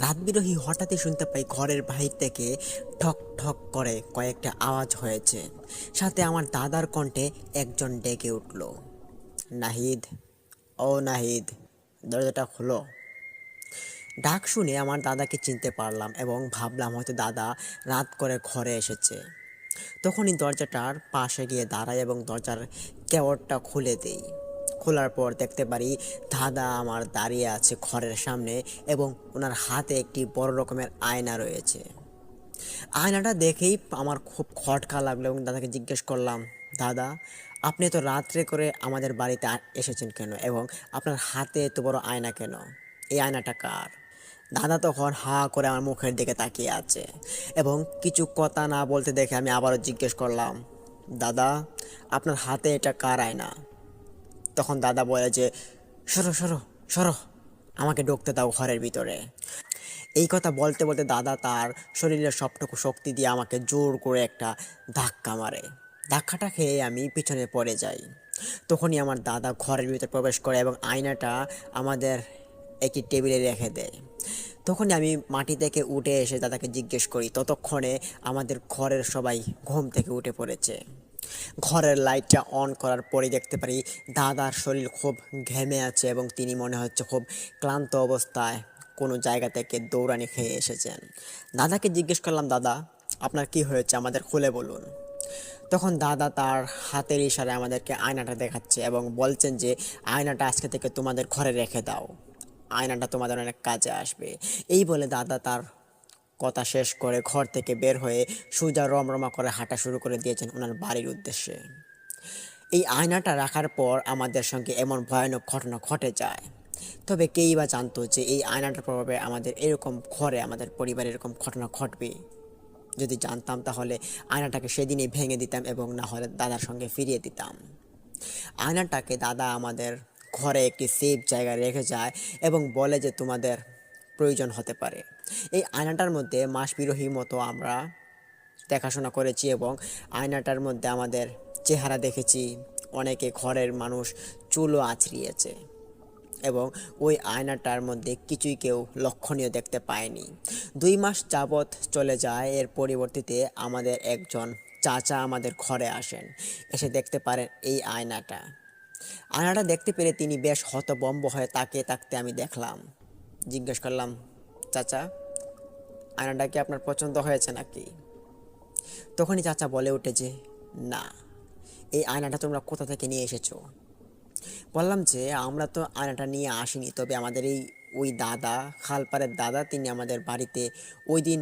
রাত বিরোহী হঠাৎই শুনতে পাই ঘরের বাহির থেকে ঠক ঠক করে কয়েকটা আওয়াজ হয়েছে। সাথে আমার দাদার কণ্ঠে একজন ডেকে উঠল, নাহিদ, ও নাহিদ, দরজাটা খোলো। ডাক শুনে আমার দাদাকে চিনতে পারলাম এবং ভাবলাম হয়তো দাদা রাত করে ঘরে এসেছে। তখনই দরজাটার পাশে গিয়ে দাঁড়াই এবং দরজার কেওয়ারটা খুলে দেই। খোলার পর দেখতে পারি দাদা আমার দাঁড়িয়ে আছে ঘরের সামনে এবং ওনার হাতে একটি বড় রকমের আয়না রয়েছে। আয়নাটা দেখেই আমার খুব খটকা লাগলো এবং দাদাকে জিজ্ঞেস করলাম, দাদা, আপনি তো রাত্রে করে আমাদের বাড়িতে এসেছেন কেন এবং আপনার হাতে এত বড় আয়না কেন? এই আয়নাটা কার? দাদা তখন হা করে আমার মুখের দিকে তাকিয়ে আছে এবং কিছু কথা না বলতে দেখে আমি আবারও জিজ্ঞেস করলাম, দাদা, আপনার হাতে এটা কার আয়না? তখন দাদা বলে যে, সরো সরো সরো, আমাকে ঢুকতে দাও ঘরের ভিতরে। এই কথা বলতে বলতে দাদা তার শরীরের সবটুকু শক্তি দিয়ে আমাকে জোর করে একটা ধাক্কা মারে। ধাক্কাটা খেয়ে আমি পিছনে পড়ে যাই। তখনই আমার দাদা ঘরের ভিতরে প্রবেশ করে এবং আয়নাটা আমাদের একটি টেবিলে রেখে দেয়। তখনই আমি মাটি থেকে উঠে এসে দাদাকে জিজ্ঞেস করি। ততক্ষণে আমাদের ঘরের সবাই ঘুম থেকে উঠে পড়েছে। ঘরের লাইটটা অন করার পরে দেখতে পারি দাদার শরীর খুব ঘেমে আছে এবং তিনি মনে হচ্ছে খুব ক্লান্ত অবস্থায় কোনো জায়গা থেকে দৌড়ানি খেয়ে এসেছেন। দাদাকে জিজ্ঞেস করলাম, দাদা, আপনার কি হয়েছে, আমাদের খুলে বলুন। তখন দাদা তার হাতের ইশারায় আমাদেরকে আয়নাটা দেখাচ্ছে এবং বলছেন যে, আয়নাটা আজকে থেকে তোমাদের ঘরে রেখে দাও, আয়নাটা তোমাদের অনেক কাজে আসবে। এই বলে দাদা তার কথা শেষ করে ঘর থেকে বের হয়ে সোজা রমরমা করে হাঁটা শুরু করে দিয়েছেন ওনার বাড়ির উদ্দেশ্যে। এই আয়নাটা রাখার পর আমাদের সঙ্গে এমন ভয়ানক ঘটনা ঘটে যায়। তবে কেই বা জানতো যে এই আয়নাটার প্রভাবে আমাদের এরকম ঘরে আমাদের পরিবারে এরকম ঘটনা ঘটবে। যদি জানতাম তাহলে আয়নাটাকে সেদিনই ভেঙে দিতাম এবং না হলে দাদার সঙ্গে ফিরিয়ে দিতাম। আয়নাটাকে দাদা আমাদের ঘরে একটি সেফ জায়গায় রেখে যায় এবং বলে যে তোমাদের প্রয়োজন হতে পারে। এই আয়নাটার মধ্যে মাস বিরোহী মতো আমরা দেখাশোনা করেছি এবং আয়নাটার মধ্যে আমাদের চেহারা দেখেছি। অনেকে ঘরের মানুষ চুলও আঁচড়িয়েছে এবং ওই আয়নাটার মধ্যে কিছুই কেউ লক্ষণীয় দেখতে পায়নি। 2 মাস যাবৎ চলে যায়। এর পরিবর্তিতে আমাদের একজন চাচা আমাদের ঘরে আসেন। এসে দেখতে পারেন এই আয়নাটা। আয়নাটা দেখতে পেরে তিনি বেশ হতভম্ব হয়ে তাকিয়ে থাকতে আমি দেখলাম। জিজ্ঞেস করলাম, চাচা, আয়নাটা কি আপনার পছন্দ হয়েছে নাকি? তখনই চাচা বলে ওঠে যে, না, এই আয়নাটা তোমরা কোথা থেকে নিয়ে এসেছো? বললাম যে, আমরা তো আয়নাটা নিয়ে আসিনি, তবে আমাদের ওই দাদা, খালপাড়ের দাদা, তিনি আমাদের বাড়িতে ওই দিন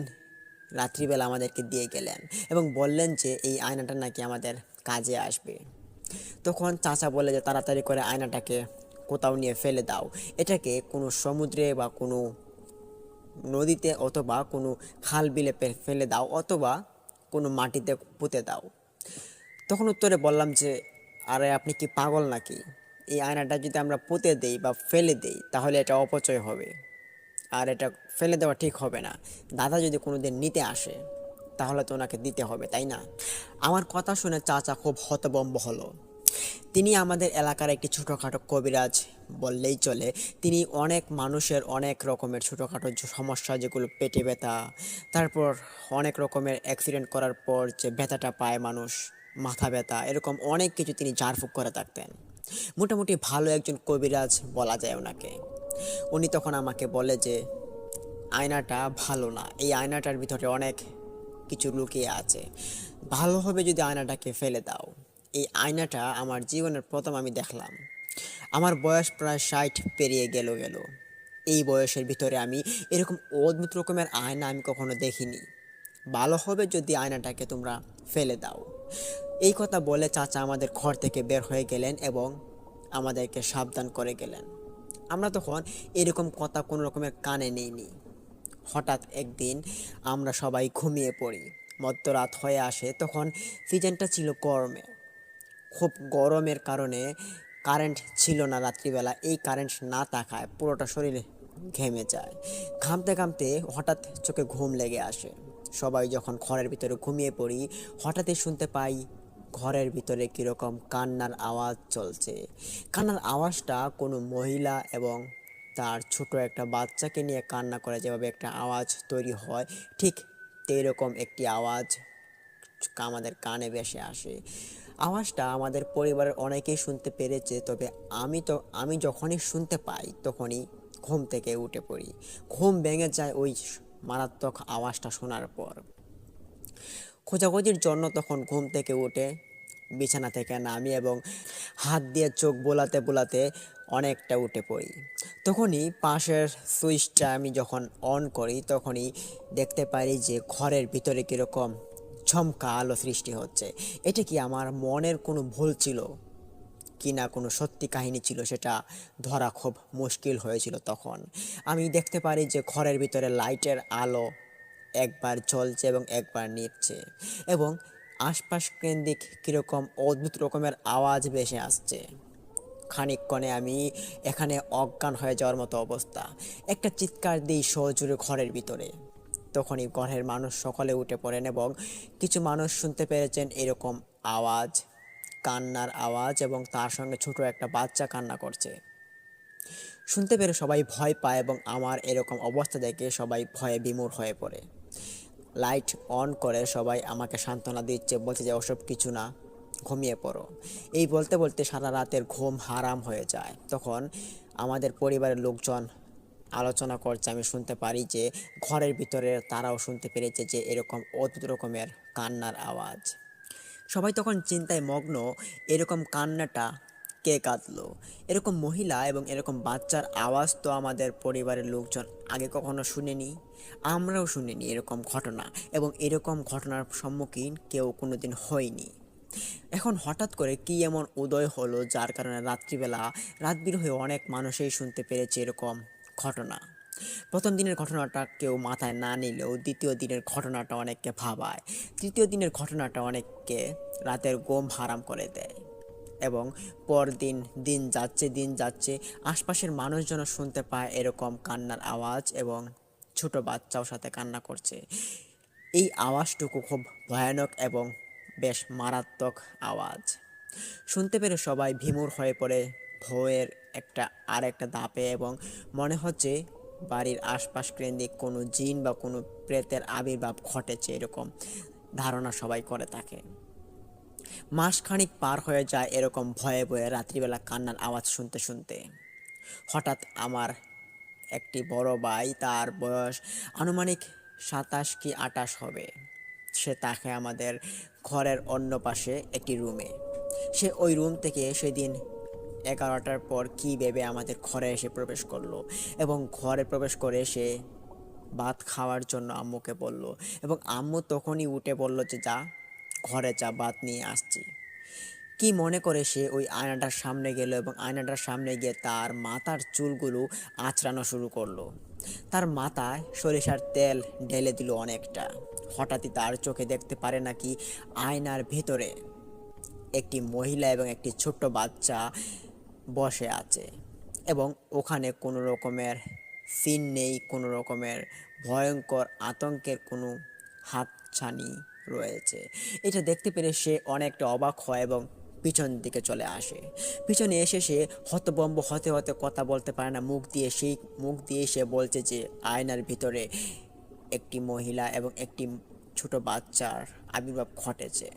রাত্রিবেলা আমাদেরকে দিয়ে গেলেন এবং বললেন যে এই আয়নাটা নাকি আমাদের কাজে আসবে। তখন চাচা বলে যে তাড়াতাড়ি করে আয়নাটাকে কোথাও নিয়ে ফেলে দাও, এটাকে কোনো সমুদ্রে বা কোনো নদীতে অথবা কোনো খাল বিলে ফেলে দাও অথবা কোনো মাটিতে পুঁতে দাও। তখন উত্তরে বললাম যে, আরে আপনি কি পাগল নাকি? এই আয়নাটা যদি আমরা পুঁতে দেই বা ফেলে দেই তাহলে এটা অপচয় হবে, আর এটা ফেলে দেওয়া ঠিক হবে না। দাদা যদি কোনোদিন নিতে আসে তাহলে তো ওনাকে দিতে হবে, তাই না? আমার কথা শুনে চাচা খুব হতভম্ব হলো। তিনি আমাদের এলাকার একটি ছোটোখাটো কবিরাজ বললেই চলে। তিনি অনেক মানুষের অনেক রকমের ছোটোখাটো সমস্যা, যেগুলো পেটে ব্যথা, তারপর অনেক রকমের অ্যাক্সিডেন্ট করার পর যে ব্যথাটা পায় মানুষ, মাথা ব্যথা, এরকম অনেক কিছু তিনি ঝাড়ফুঁক করে থাকতেন। মোটামুটি ভালো একজন কবিরাজ বলা যায় ওনাকে। উনি তখন আমাকে বলে যে আয়নাটা ভালো না, এই আয়নাটার ভিতরে অনেক কিছু লুকিয়ে আছে, ভালো হবে যদি আয়নাটাকে ফেলে দাও। এই আয়নাটা আমার জীবনের প্রথম আমি দেখলাম। আমার বয়স প্রায় 60 পেরিয়ে গেল। এই বয়সের ভিতরে আমি এরকম অদ্ভুত রকমের আয়না আমি কখনো দেখিনি। ভালো হবে যদি আয়নাটাকে তোমরা ফেলে দাও। এই কথা বলে চাচা আমাদের ঘর থেকে বের হয়ে গেলেন এবং আমাদেরকে সাবধান করে গেলেন। আমরা তখন এরকম কথা কোনো রকমের কানে নেইনি। হঠাৎ একদিন আমরা সবাই ঘুমিয়ে পড়ি। মধ্যরাত হয়ে আসে, তখন সিজনটা ছিল গরমে। খুব গরমের কারণে কারেন্ট ছিল না রাত্রিবেলা। এই কারেন্ট না থাকায় পুরোটা শরীরে ঘেমে যায়। ঘামতে ঘামতে হঠাৎ চোখে ঘুম লেগে আসে। সবাই যখন ঘরের ভিতরে ঘুমিয়ে পড়ি, হঠাৎই শুনতে পাই ঘরের ভিতরে কীরকম কান্নার আওয়াজ চলছে। কান্নার আওয়াজটা কোনো মহিলা এবং তার ছোট একটা বাচ্চাকে নিয়ে কান্না করে যেভাবে একটা আওয়াজ তৈরি হয়, ঠিক এইরকম একটি আওয়াজ আমাদের কানে ভেসে আসে। আওয়াজটা আমাদের পরিবারের অনেকেই শুনতে পেরেছে, তবে আমি যখনই শুনতে পাই তখনই ঘুম থেকে উঠে পড়ি। ঘুম ভেঙে যায় ওই মারাত্মক আওয়াজটা শোনার পর। খোঁজাখুঁজির জন্য তখন ঘুম থেকে উঠে বিছানা থেকে নামি এবং হাত দিয়ে চোখ বোলাতে বোলাতে অনেকটা উঠে পড়ি। তখনই পাশের সুইচটা আমি যখন অন করি তখনই দেখতে পারি যে ঘরের ভিতরে কীরকম ঝমকা আলো সৃষ্টি হচ্ছে। এটা কি আমার মনের কোনো ভুল ছিল কি না কোনো সত্যি কাহিনী ছিল সেটা ধরা খুব মুশকিল হয়েছিল। তখন আমি দেখতে পারি যে ঘরের ভিতরে লাইটের আলো একবার জ্বলছে এবং একবার নিভছে, এবং আশপাশ কেন্দ্রিক কীরকম অদ্ভুত রকমের আওয়াজ ভেসে আসছে। খানিকক্ষণে আমি এখানে অজ্ঞান হয়ে যাওয়ার মতো অবস্থা। একটা চিৎকার দিই সজোরে ঘরের ভিতরে। তখনই ঘরের মানুষ সকলে উঠে পড়েন এবং কিছু মানুষ শুনতে পেরেছেন এরকম আওয়াজ, কান্নার আওয়াজ, এবং তার সঙ্গে ছোট একটা বাচ্চা কান্না করছে। শুনতে পেরে সবাই ভয় পায় এবং আমার এরকম অবস্থা দেখে সবাই ভয়ে বিমূঢ় হয়ে পড়ে। লাইট অন করে সবাই আমাকে সান্ত্বনা দিচ্ছে, বলছে যে ওসব কিছু না, ঘুমিয়ে পড়ো। এই বলতে বলতে সারা রাতের ঘুম হারাম হয়ে যায়। তখন আমাদের পরিবারের লোকজন আলোচনা করছে, আমি শুনতে পারি যে ঘরের ভিতরে তারাও শুনতে পেরেছে যে এরকম অদ্ভুত রকমের কান্নার আওয়াজ। সবাই তখন চিন্তায় মগ্ন, এরকম কান্নাটা কে কাঁদলো? এরকম মহিলা এবং এরকম বাচ্চার আওয়াজ তো আমাদের পরিবারের লোকজন আগে কখনো শুনেনি, আমরাও শুনিনি এরকম ঘটনা, এবং এরকম ঘটনার সম্মুখীন কেউ কোনোদিন হয়নি। এখন হঠাৎ করে কি এমন উদয় হলো যার কারণে রাত্রিবেলা রাতবির হয়ে অনেক মানুষই শুনতে পেরেছে এরকম ঘটনা। প্রথম দিনের ঘটনাটা কেউ মাথায় না নিলেও দ্বিতীয় দিনের ঘটনাটা অনেককে ভাবায়, তৃতীয় দিনের ঘটনাটা অনেককে রাতের ঘুম হারাম করে দেয়। এবং পরদিন দিন যাচ্ছে আশপাশের মানুষজনও শুনতে পায় এরকম কান্নার আওয়াজ, এবং ছোট বাচ্চাও সাথে কান্না করছে। এই আওয়াজটুকু খুব ভয়ানক এবং বেশ মারাত্মক আওয়াজ। শুনতে পেরে সবাই বিমূঢ় হয়ে পড়ে ভয়ের একটা ধাপে, এবং মনে হচ্ছে বাড়ির আশপাশ কেন্দ্রিক কোনো জিন বা কোনো প্রেতের আবির্ভাব ঘটেছে, এরকম ধারণা সবাই করে থাকে। মাসখানিক পার হয়ে যায় এরকম ভয়ে ভয়ে রাত্রিবেলা কান্নার আওয়াজ শুনতে শুনতে। হঠাৎ আমার একটি বড় ভাই, তার বয়স আনুমানিক 27 কি 28 হবে, সে থাকে আমাদের ঘরের অন্য পাশে একটি রুমে। সে ওই রুম থেকে সেদিন 11টার পর কি ভেবে আমাদের ঘরে এসে প্রবেশ করলো, এবং ঘরে প্রবেশ করে সে ভাত খাওয়ার জন্য আম্মুকে বলল, এবং আম্মু তখনই উঠে বলল যে যা ঘরে যা, ভাত নিয়ে আসছি। কি মনে করে সে ওই আয়নাটার সামনে গেল এবং আয়নাটার সামনে গিয়ে তার মাথার চুলগুলো আঁচড়ানো শুরু করলো। তার মাথায় সরিষার তেল ঢেলে দিল অনেকটা। হঠাৎই তার চোখে দেখতে পারে নাকি আয়নার ভিতরে একটি মহিলা এবং একটি ছোট্ট বাচ্চা বসে আছে, এবং ওখানে কোনো রকমের সিন নেই, কোনো রকমের ভয়ঙ্কর আতঙ্কের কোনো হাতছানি রয়েছে। এটা দেখতে পেরে সে অনেকটা অবাক হয় এবং পিছন দিকে চলে আসে। পিছনে এসে সে হতভম্ব হতে হতে কথা বলতে পারে না, মুখ দিয়ে সে বলছে যে আয়নার ভিতরে একটি মহিলা এবং একটি ছোট বাচ্চার আবির্ভাব ঘটেছে।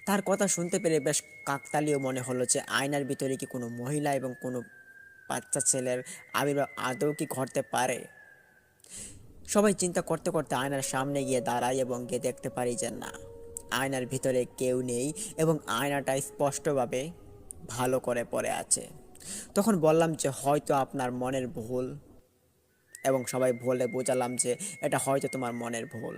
তার কথা শুনতে পেরে বেশ কাকতালীয় মনে হলো যে আয়নার ভিতরে কি কোনো মহিলা এবং কোনো বাচ্চা ছেলের আবির্ভাব আদৌ কি ঘটতে পারে। সবাই চিন্তা করতে করতে আয়নার সামনে গিয়ে দাঁড়াই এবং গিয়ে দেখতে পারি যে না, আয়নার ভিতরে কেউ নেই, এবং আয়নাটা স্পষ্টভাবে ভালো করে পড়ে আছে। তখন বললাম যে হয়তো আপনার মনের ভুল, এবং সবাই বলে বোঝালাম যে এটা হয়তো তোমার মনের ভুল।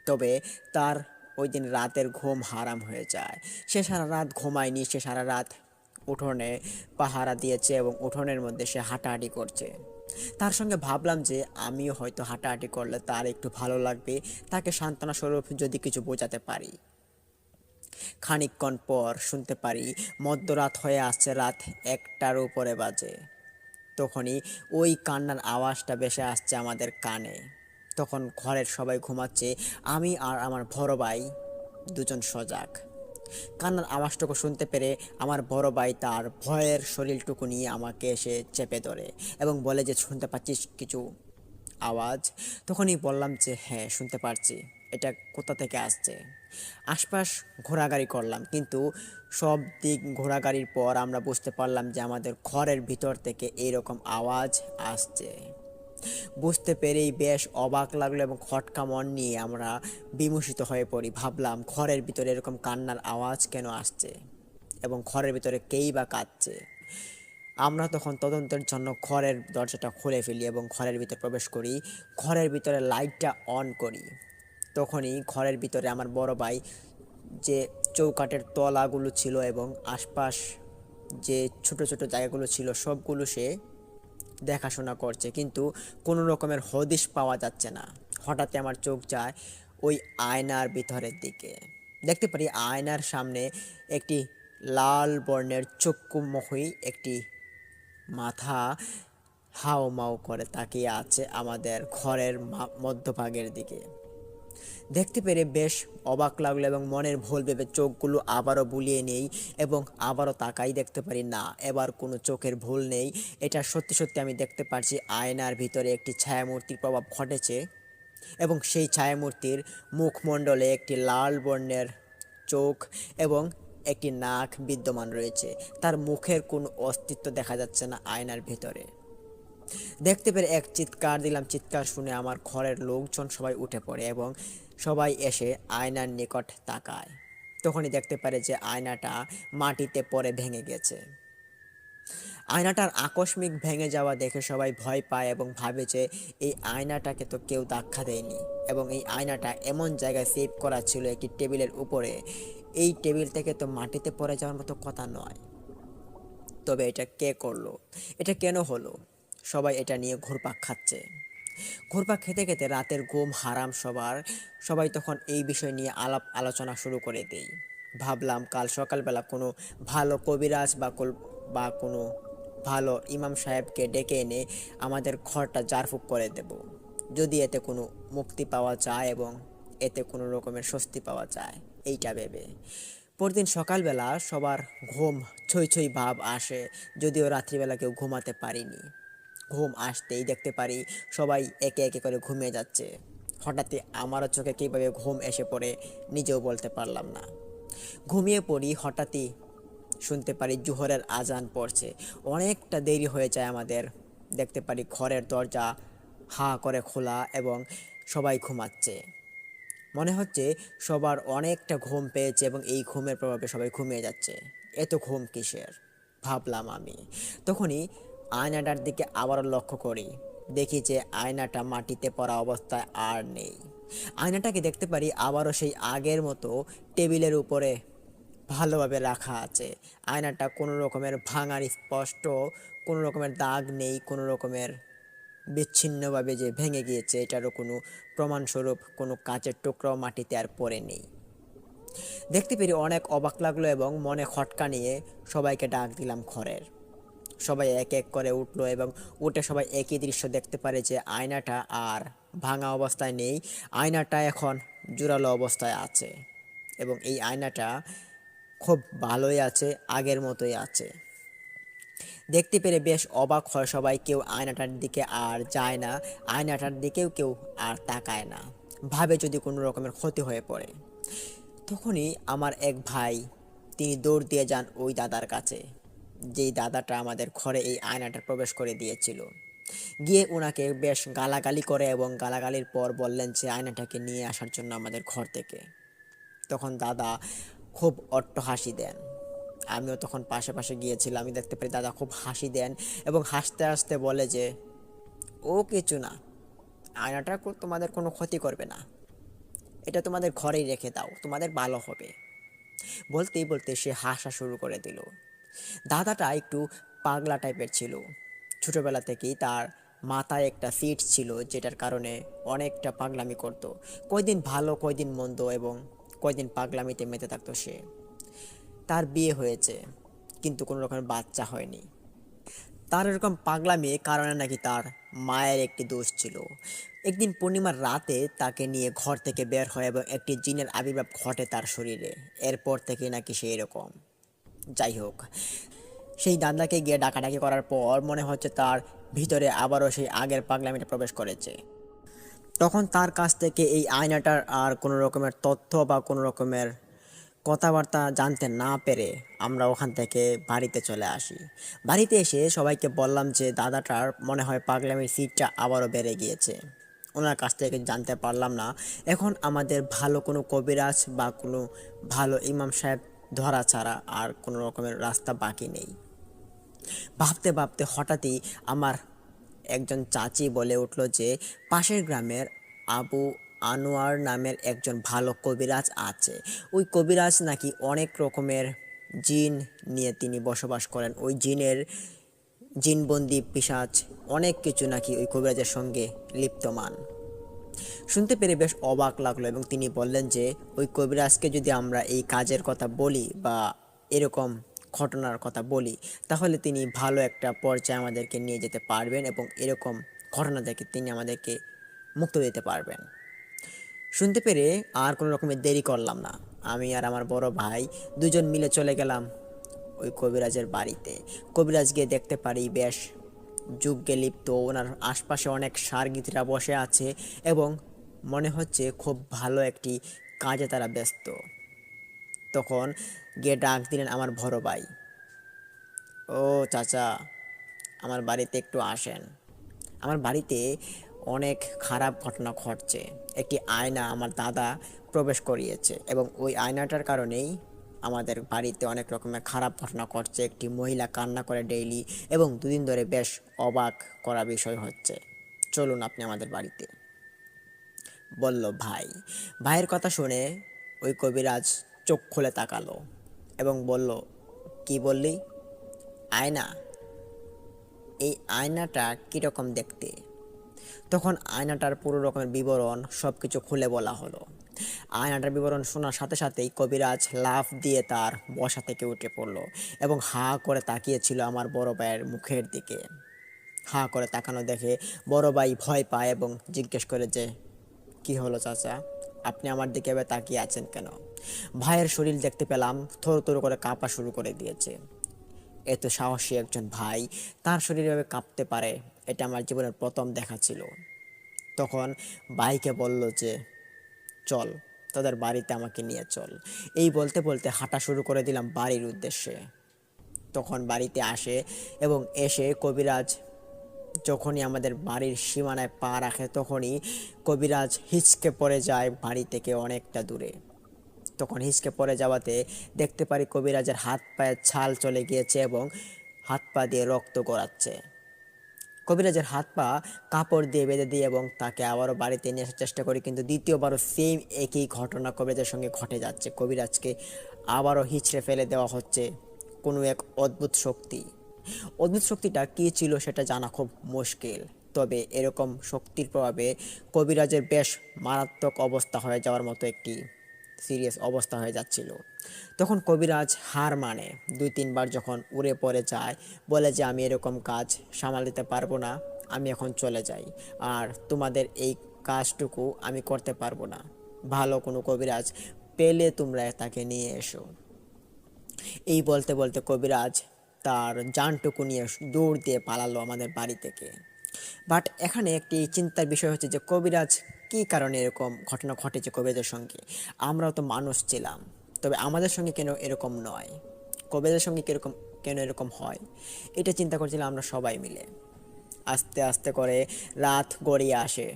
তবে তার ওই দিন রাতের ঘুম হারাম হয়ে যায়। সে সারা রাত ঘুমায়নি, সে সারা রাত উঠোনে পাহারা দিয়েছে এবং উঠোনের মধ্যে সে হাঁটাহাঁটি করছে। তার সঙ্গে ভাবলাম যে আমিও হয়তো হাঁটাহাঁটি করলে তার একটু ভালো লাগবে, তাকে সান্ত্বনা স্বরূপ যদি কিছু বোঝাতে পারি। খানিকক্ষণ পর শুনতে পারি মধ্যরাত হয়ে আসছে, রাত 1টার উপরে বাজে। তখনই ওই কান্নার আওয়াজটা ভেসে আসছে আমাদের কানে। তখন ঘরের সবাই ঘুমাচ্ছে, আমি আর আমার বড় ভাই দুজন সজাগ। কান্নার আওয়াজটুকু শুনতে পেরে আমার বড় ভাই তার ভয়ের শরীরটুকু নিয়ে আমাকে এসে চেপে ধরে এবং বলে যে শুনতে পাচ্ছিস কিছু আওয়াজ? তখনই বললাম যে হ্যাঁ, শুনতে পারছি। এটা কোথা থেকে আসছে? আশপাশ ঘোরাঘুরি করলাম, কিন্তু সব দিক ঘোরাঘুরির পর আমরা বুঝতে পারলাম যে আমাদের ঘরের ভিতর থেকে এইরকম আওয়াজ আসছে। বুঝতে পেরেই বেশ অবাক লাগলো এবং খটকা মন নিয়ে আমরা বিমোহিত হয়ে পড়ি। ভাবলাম ঘরের ভিতরে এরকম কান্নার আওয়াজ কেন আসছে এবং ঘরের ভিতরে কেই বা কাঁদছে। আমরা তখন তদন্তের জন্য ঘরের দরজাটা খুলে ফেলি এবং ঘরের ভিতর প্রবেশ করি। ঘরের ভিতরে লাইটটা অন করি। তখনই ঘরের ভিতরে আমার বড় ভাই যে চৌকাঠের তলাগুলো ছিল এবং আশপাশ যে ছোট ছোট জায়গাগুলো ছিল সবগুলো সে দেখাশোনা করছে, কিন্তু কোনো রকমের হদিশ পাওয়া যাচ্ছে না। হঠাৎ আমার চোখ যায় ওই আয়নার ভিতরের দিকে। দেখতে পারি আয়নার সামনে একটি লাল বর্ণের চক্ষুমুখী একটি মাথা হাউমাউ করে তাকিয়ে আছে আমাদের ঘরের মধ্যভাগের দিকে। দেখতে পেরে বেশ অবাক লাগলো এবং মনের ভুল ভেবে চোখগুলো আবারও বুলিয়ে নেই এবং আবারও তাকাই, দেখতে পারি না, এবার কোনো চোখের ভুল নেই। এটা সত্যি সত্যি আমি দেখতে পারছি আয়নার ভিতরে একটি ছায়ামূর্তির প্রভাব ঘটেছে এবং সেই ছায়ামূর্তির মুখমণ্ডলে একটি লাল বর্ণের চোখ এবং একটি নাক বিদ্যমান রয়েছে। তার মুখের কোনো অস্তিত্ব দেখা যাচ্ছে না আয়নার ভিতরে। দেখতে পেরে এক চিৎকার দিলাম। চিৎকার শুনে আমার ঘরের লোকজন সবাই উঠে পড়ে এবং সবাই এসে আয়নার নিকট তাকায়। তখনই দেখতে পারে যে আয়নাটা মাটিতে পড়ে ভেঙে গেছে। আয়নাটার আকস্মিক ভেঙে যাওয়া দেখে সবাই ভয় পায় এবং ভাবে যে এই আয়নাটাকে তো কেউ ধাক্কা দেয়নি এবং এই আয়নাটা এমন জায়গায় সেভ করা ছিল একটি টেবিলের উপরে। এই টেবিল থেকে তো মাটিতে পড়ে যাওয়ার মতো কথা নয়। তবে এটা কে করলো? এটা কেন হলো? সবাই এটা নিয়ে ঘুরপাক খাচ্ছে। ঘুরপাক খেতে খেতে রাতের ঘুম হারাম সবার। সবাই তখন এই বিষয় নিয়ে আলাপ আলোচনা শুরু করে দেই। ভাবলাম কাল সকালবেলা কোনো ভালো কবিরাজ বা কোনো ভালো ইমাম সাহেবকে ডেকে এনে আমাদের ঘরটা ঝাড়ফুঁক করে দেব, যদি এতে কোনো মুক্তি পাওয়া যায় এবং এতে কোনো রকমের স্বস্তি পাওয়া যায়, এইটা ভেবে। পরদিন সকালবেলা সবার ঘুম ছই ছই ভাব আসে, যদিও রাত্রিবেলা কেউ ঘুমাতে পারিনি। ঘুম আসতেই দেখতে পারি সবাই একে একে করে ঘুমিয়ে যাচ্ছে। হঠাৎই আমারও চোখে কীভাবে ঘুম এসে পড়ে নিজেও বলতে পারলাম না। ঘুমিয়ে পড়ি, হঠাৎই শুনতে পারি জোহরের আজান পড়ছে। অনেকটা দেরি হয়ে যায় আমাদের। দেখতে পারি ঘরের দরজা হা করে খোলা এবং সবাই ঘুমাচ্ছে। মনে হচ্ছে সবার অনেকটা ঘুম পেয়েছে এবং এই ঘুমের প্রভাবে সবাই ঘুমিয়ে যাচ্ছে। এত ঘুম কিসের, ভাবলাম আমি। তখনই আয়নাটার দিকে আবারও লক্ষ্য করি। দেখি যে আয়নাটা মাটিতে পড়া অবস্থায় আর নেই। আয়নাটাকে দেখতে পারি আবারও সেই আগের মতো টেবিলের উপরে ভালোভাবে রাখা আছে। আয়নাটা কোনো রকমের ভাঙার স্পষ্ট কোনো রকমের দাগ নেই, কোনো রকমের বিচ্ছিন্নভাবে যে ভেঙে গিয়েছে এটারও কোনো প্রমাণস্বরূপ কোনো কাচের টুকরাও মাটিতে আর পড়ে নেই। দেখতে পেরে অনেক অবাক লাগলো এবং মনে খটকা নিয়ে সবাইকে ডাক দিলাম ঘরের। সবাই এক এক করে উঠলো এবং উঠে সবাই একই দৃশ্য দেখতে পারে যে আয়নাটা আর ভাঙা অবস্থায় নেই। আয়নাটা এখন জোরালো অবস্থায় আছে এবং এই আয়নাটা খুব ভালোই আছে, আগের মতোই আছে। দেখতে পেরে বেশ অবাক হয় সবাই। কেউ আয়নাটার দিকে আর যায় না, আয়নাটার দিকেও কেউ আর তাকায় না, ভাবে যদি কোনো রকমের ক্ষতি হয়ে পড়ে। তখনই আমার এক ভাই, তিনি দৌড় দিয়ে যান ওই দাদার কাছে, যেই দাদাটা আমাদের ঘরে এই আয়নাটা প্রবেশ করে দিয়েছিল। গিয়ে ওনাকে বেশ গালাগালি করে এবং গালাগালির পর বললেন যে আয়নাটাকে নিয়ে আসার জন্য আমাদের ঘর থেকে। তখন দাদা খুব অট্টহাসি দেন। আমিও তখন পাশে পাশে গিয়েছিলাম। আমি দেখতে পাই দাদা খুব হাসি দেন এবং হাসতে হাসতে বলে যে ও কিছু না, আয়নাটা তোমাদের কোনো ক্ষতি করবে না, এটা তোমাদের ঘরেই রেখে দাও, তোমাদের ভালো হবে। বলতেই বলতে সে হাসা শুরু করে দিল। দাদাটা একটু পাগলা টাইপের ছিল। ছোটবেলা থেকেই তার মাথায় একটা ফিট ছিল, যেটার কারণে অনেকটা পাগলামি করত। কয়দিন ভালো কয়দিন মন্দ এবং কয়দিন পাগলামিতে মেতে থাকতো সে। তার বিয়ে হয়েছে কিন্তু কোনো রকমের বাচ্চা হয়নি। তার এরকম পাগলামি কারণে নাকি তার মায়ের একটি দোষ ছিল। একদিন পূর্ণিমার রাতে তাকে নিয়ে ঘর থেকে বের হয় এবং একটি জিনের আবির্ভাব ঘটে তার শরীরে। এরপর থেকে নাকি সে এরকম। যাই হোক, সেই দাদাকে গিয়ে ডাকাডাকি করার পর মনে হচ্ছে তার ভিতরে আবারও সেই আগের পাগলামিটা প্রবেশ করেছে। তখন তার কাছ থেকে এই আয়নাটার আর কোনো রকমের তথ্য বা কোনো রকমের কথাবার্তা জানতে না পেরে আমরা ওখান থেকে বাড়িতে চলে আসি। বাড়িতে এসে সবাইকে বললাম যে দাদাটার মনে হয় পাগলামির সিটটা আবারও বেড়ে গিয়েছে। ওনার কাছ থেকে জানতে পারলাম না। এখন আমাদের ভালো কোনো কবিরাজ বা কোনো ভালো ইমাম সাহেব ধরা ছাড়া আর কোনো রকমের রাস্তা বাকি নেই। ভাবতে ভাবতে হঠাৎই আমার একজন চাচি বলে উঠল যে পাশের গ্রামের আবু আনোয়ার নামের একজন ভালো কবিরাজ আছে। ওই কবিরাজ নাকি অনেক রকমের জিন নিয়ে তিনি বসবাস করেন। ওই জিনবন্দি পিশাচ অনেক কিছু নাকি ওই কবিরাজের সঙ্গে লিপ্তমান। শুনতে পেরে বেশ অবাক লাগলো এবং তিনি বললেন যে ওই কবিরাজকে যদি আমরা এই কাজের কথা বলি বা এরকম ঘটনার কথা বলি, তাহলে তিনি ভালো একটা পর্যায়ে আমাদেরকে নিয়ে যেতে পারবেন এবং এরকম ঘটনা থেকে তিনি আমাদেরকে মুক্ত দিতে পারবেন। শুনতে পেরে আর কোনো রকমের দেরি করলাম না। আমি আর আমার বড় ভাই দুজন মিলে চলে গেলাম ওই কবিরাজের বাড়িতে। কবিরাজ গিয়ে দেখতে পারি বেশ যজ্ঞে লিপ্ত, ওনার আশপাশে অনেক সার্গিতরা বসে আছে এবং মনে হচ্ছে খুব ভালো একটি কাজে তারা ব্যস্ত। তখন গিয়ে ডাক দিলেন আমার বড় ভাই, ও চাচা, আমার বাড়িতে একটু আসেন। আমার বাড়িতে অনেক খারাপ ঘটনা ঘটছে। একটি আয়না আমার দাদা প্রবেশ করিয়েছে এবং ওই আয়নাটার কারণেই আমাদের বাড়িতে অনেক রকমের খারাপ ঘটনা ঘটছে। একটি মহিলা কান্না করে ডেইলি এবং দুদিন ধরে বেশ অবাক করা বিষয় হচ্ছে। চলুন আপনি আমাদের বাড়িতে, বলল ভাই। ভাইয়ের কথা শুনে ওই কবিরাজ চোখ খুলে তাকালো এবং বলল, কি বললি? আয়না? এই আয়নাটা কীরকম দেখতে? তখন আয়নাটার পুরো রকমের বিবরণ সব কিছু খুলে বলা হলো। আয়নাটার বিবরণ শোনার সাথে সাথেই কবিরাজ লাফ দিয়ে তার বসা থেকে উঠে পড়ল এবং হাঁ করে তাকিয়েছিল আমার বড় ভাইয়ের মুখের দিকে। হাঁ করে তাকানো দেখে বড় ভাই ভয় পায় এবং জিজ্ঞেস করে যে, কি হলো চাচা, আপনি আমার দিকে এবার তাকিয়ে আছেন কেন? ভাইয়ের শরীর দেখতে পেলাম থরথর করে কাঁপা শুরু করে দিয়েছে। এত সাহসী একজন ভাই তার শরীর এভাবে কাঁপতে পারে, এটা আমার জীবনের প্রথম দেখা ছিল। তখন ভাইকে বলল যে চল, তাদের বাড়িতে আমাকে নিয়ে চল। এই বলতে বলতে হাঁটা শুরু করে দিলাম বাড়ির উদ্দেশ্যে। তখন বাড়িতে আসে এবং এসে কবিরাজ যখনই আমাদের বাড়ির সীমানায় পা রাখে তখনই কবিরাজ হিচকে পড়ে যায় বাড়ি থেকে অনেকটা দূরে। তখন হিচকে পড়ে যাওয়াতে দেখতে পারি কবিরাজের হাত পায়ের ছাল চলে গিয়েছে এবং হাত পা দিয়ে রক্ত গড়াচ্ছে। কবিরাজের হাত পা কাপড় দিয়ে বেঁধে দিই এবং তাকে আবারও বাড়িতে নিয়ে আসার চেষ্টা করি, কিন্তু দ্বিতীয়বারও সেম একই ঘটনা কবিরাজের সঙ্গে ঘটে যাচ্ছে। কবিরাজকে আবারও হিচড়ে ফেলে দেওয়া হচ্ছে কোনো এক অদ্ভুত শক্তি। অদ্ভুত শক্তিটা কী ছিল সেটা জানা খুব মুশকিল, তবে এরকম শক্তির প্রভাবে কবিরাজের বেশ মারাত্মক অবস্থা হয়ে যাওয়ার মতো একটি সিরিয়াস অবস্থা হয়ে যাচ্ছিল। তখন কবিরাজ হার মানে 2-3 বার যখন উড়ে পড়ে যায়, বলে যে আমি এরকম কাজ সামাল দিতে পারবো না, আমি এখন চলে যাই, আর তোমাদের এই কাজটুকু আমি করতে পারবো না। ভালো কোনো কবিরাজ পেলে তোমরা তাকে নিয়ে এসো। এই বলতে বলতে কবিরাজ তার জানটুকু নিয়ে দৌড় দিয়ে পালালো আমাদের বাড়ি থেকে। বাট এখানে একটি চিন্তার বিষয় হচ্ছে যে কবিরাজ কী কারণে এরকম ঘটনা ঘটেছে কবিরাজের সঙ্গে? আমরাও তো মানুষ ছিলাম, তবে আমাদের সঙ্গে কেন এরকম নয়? কবিরাজের সঙ্গে কীরকম কেন এরকম হয়, এটা চিন্তা করছিলাম আমরা সবাই মিলে। আস্তে আস্তে করে রাত গড়িয়ে আসে,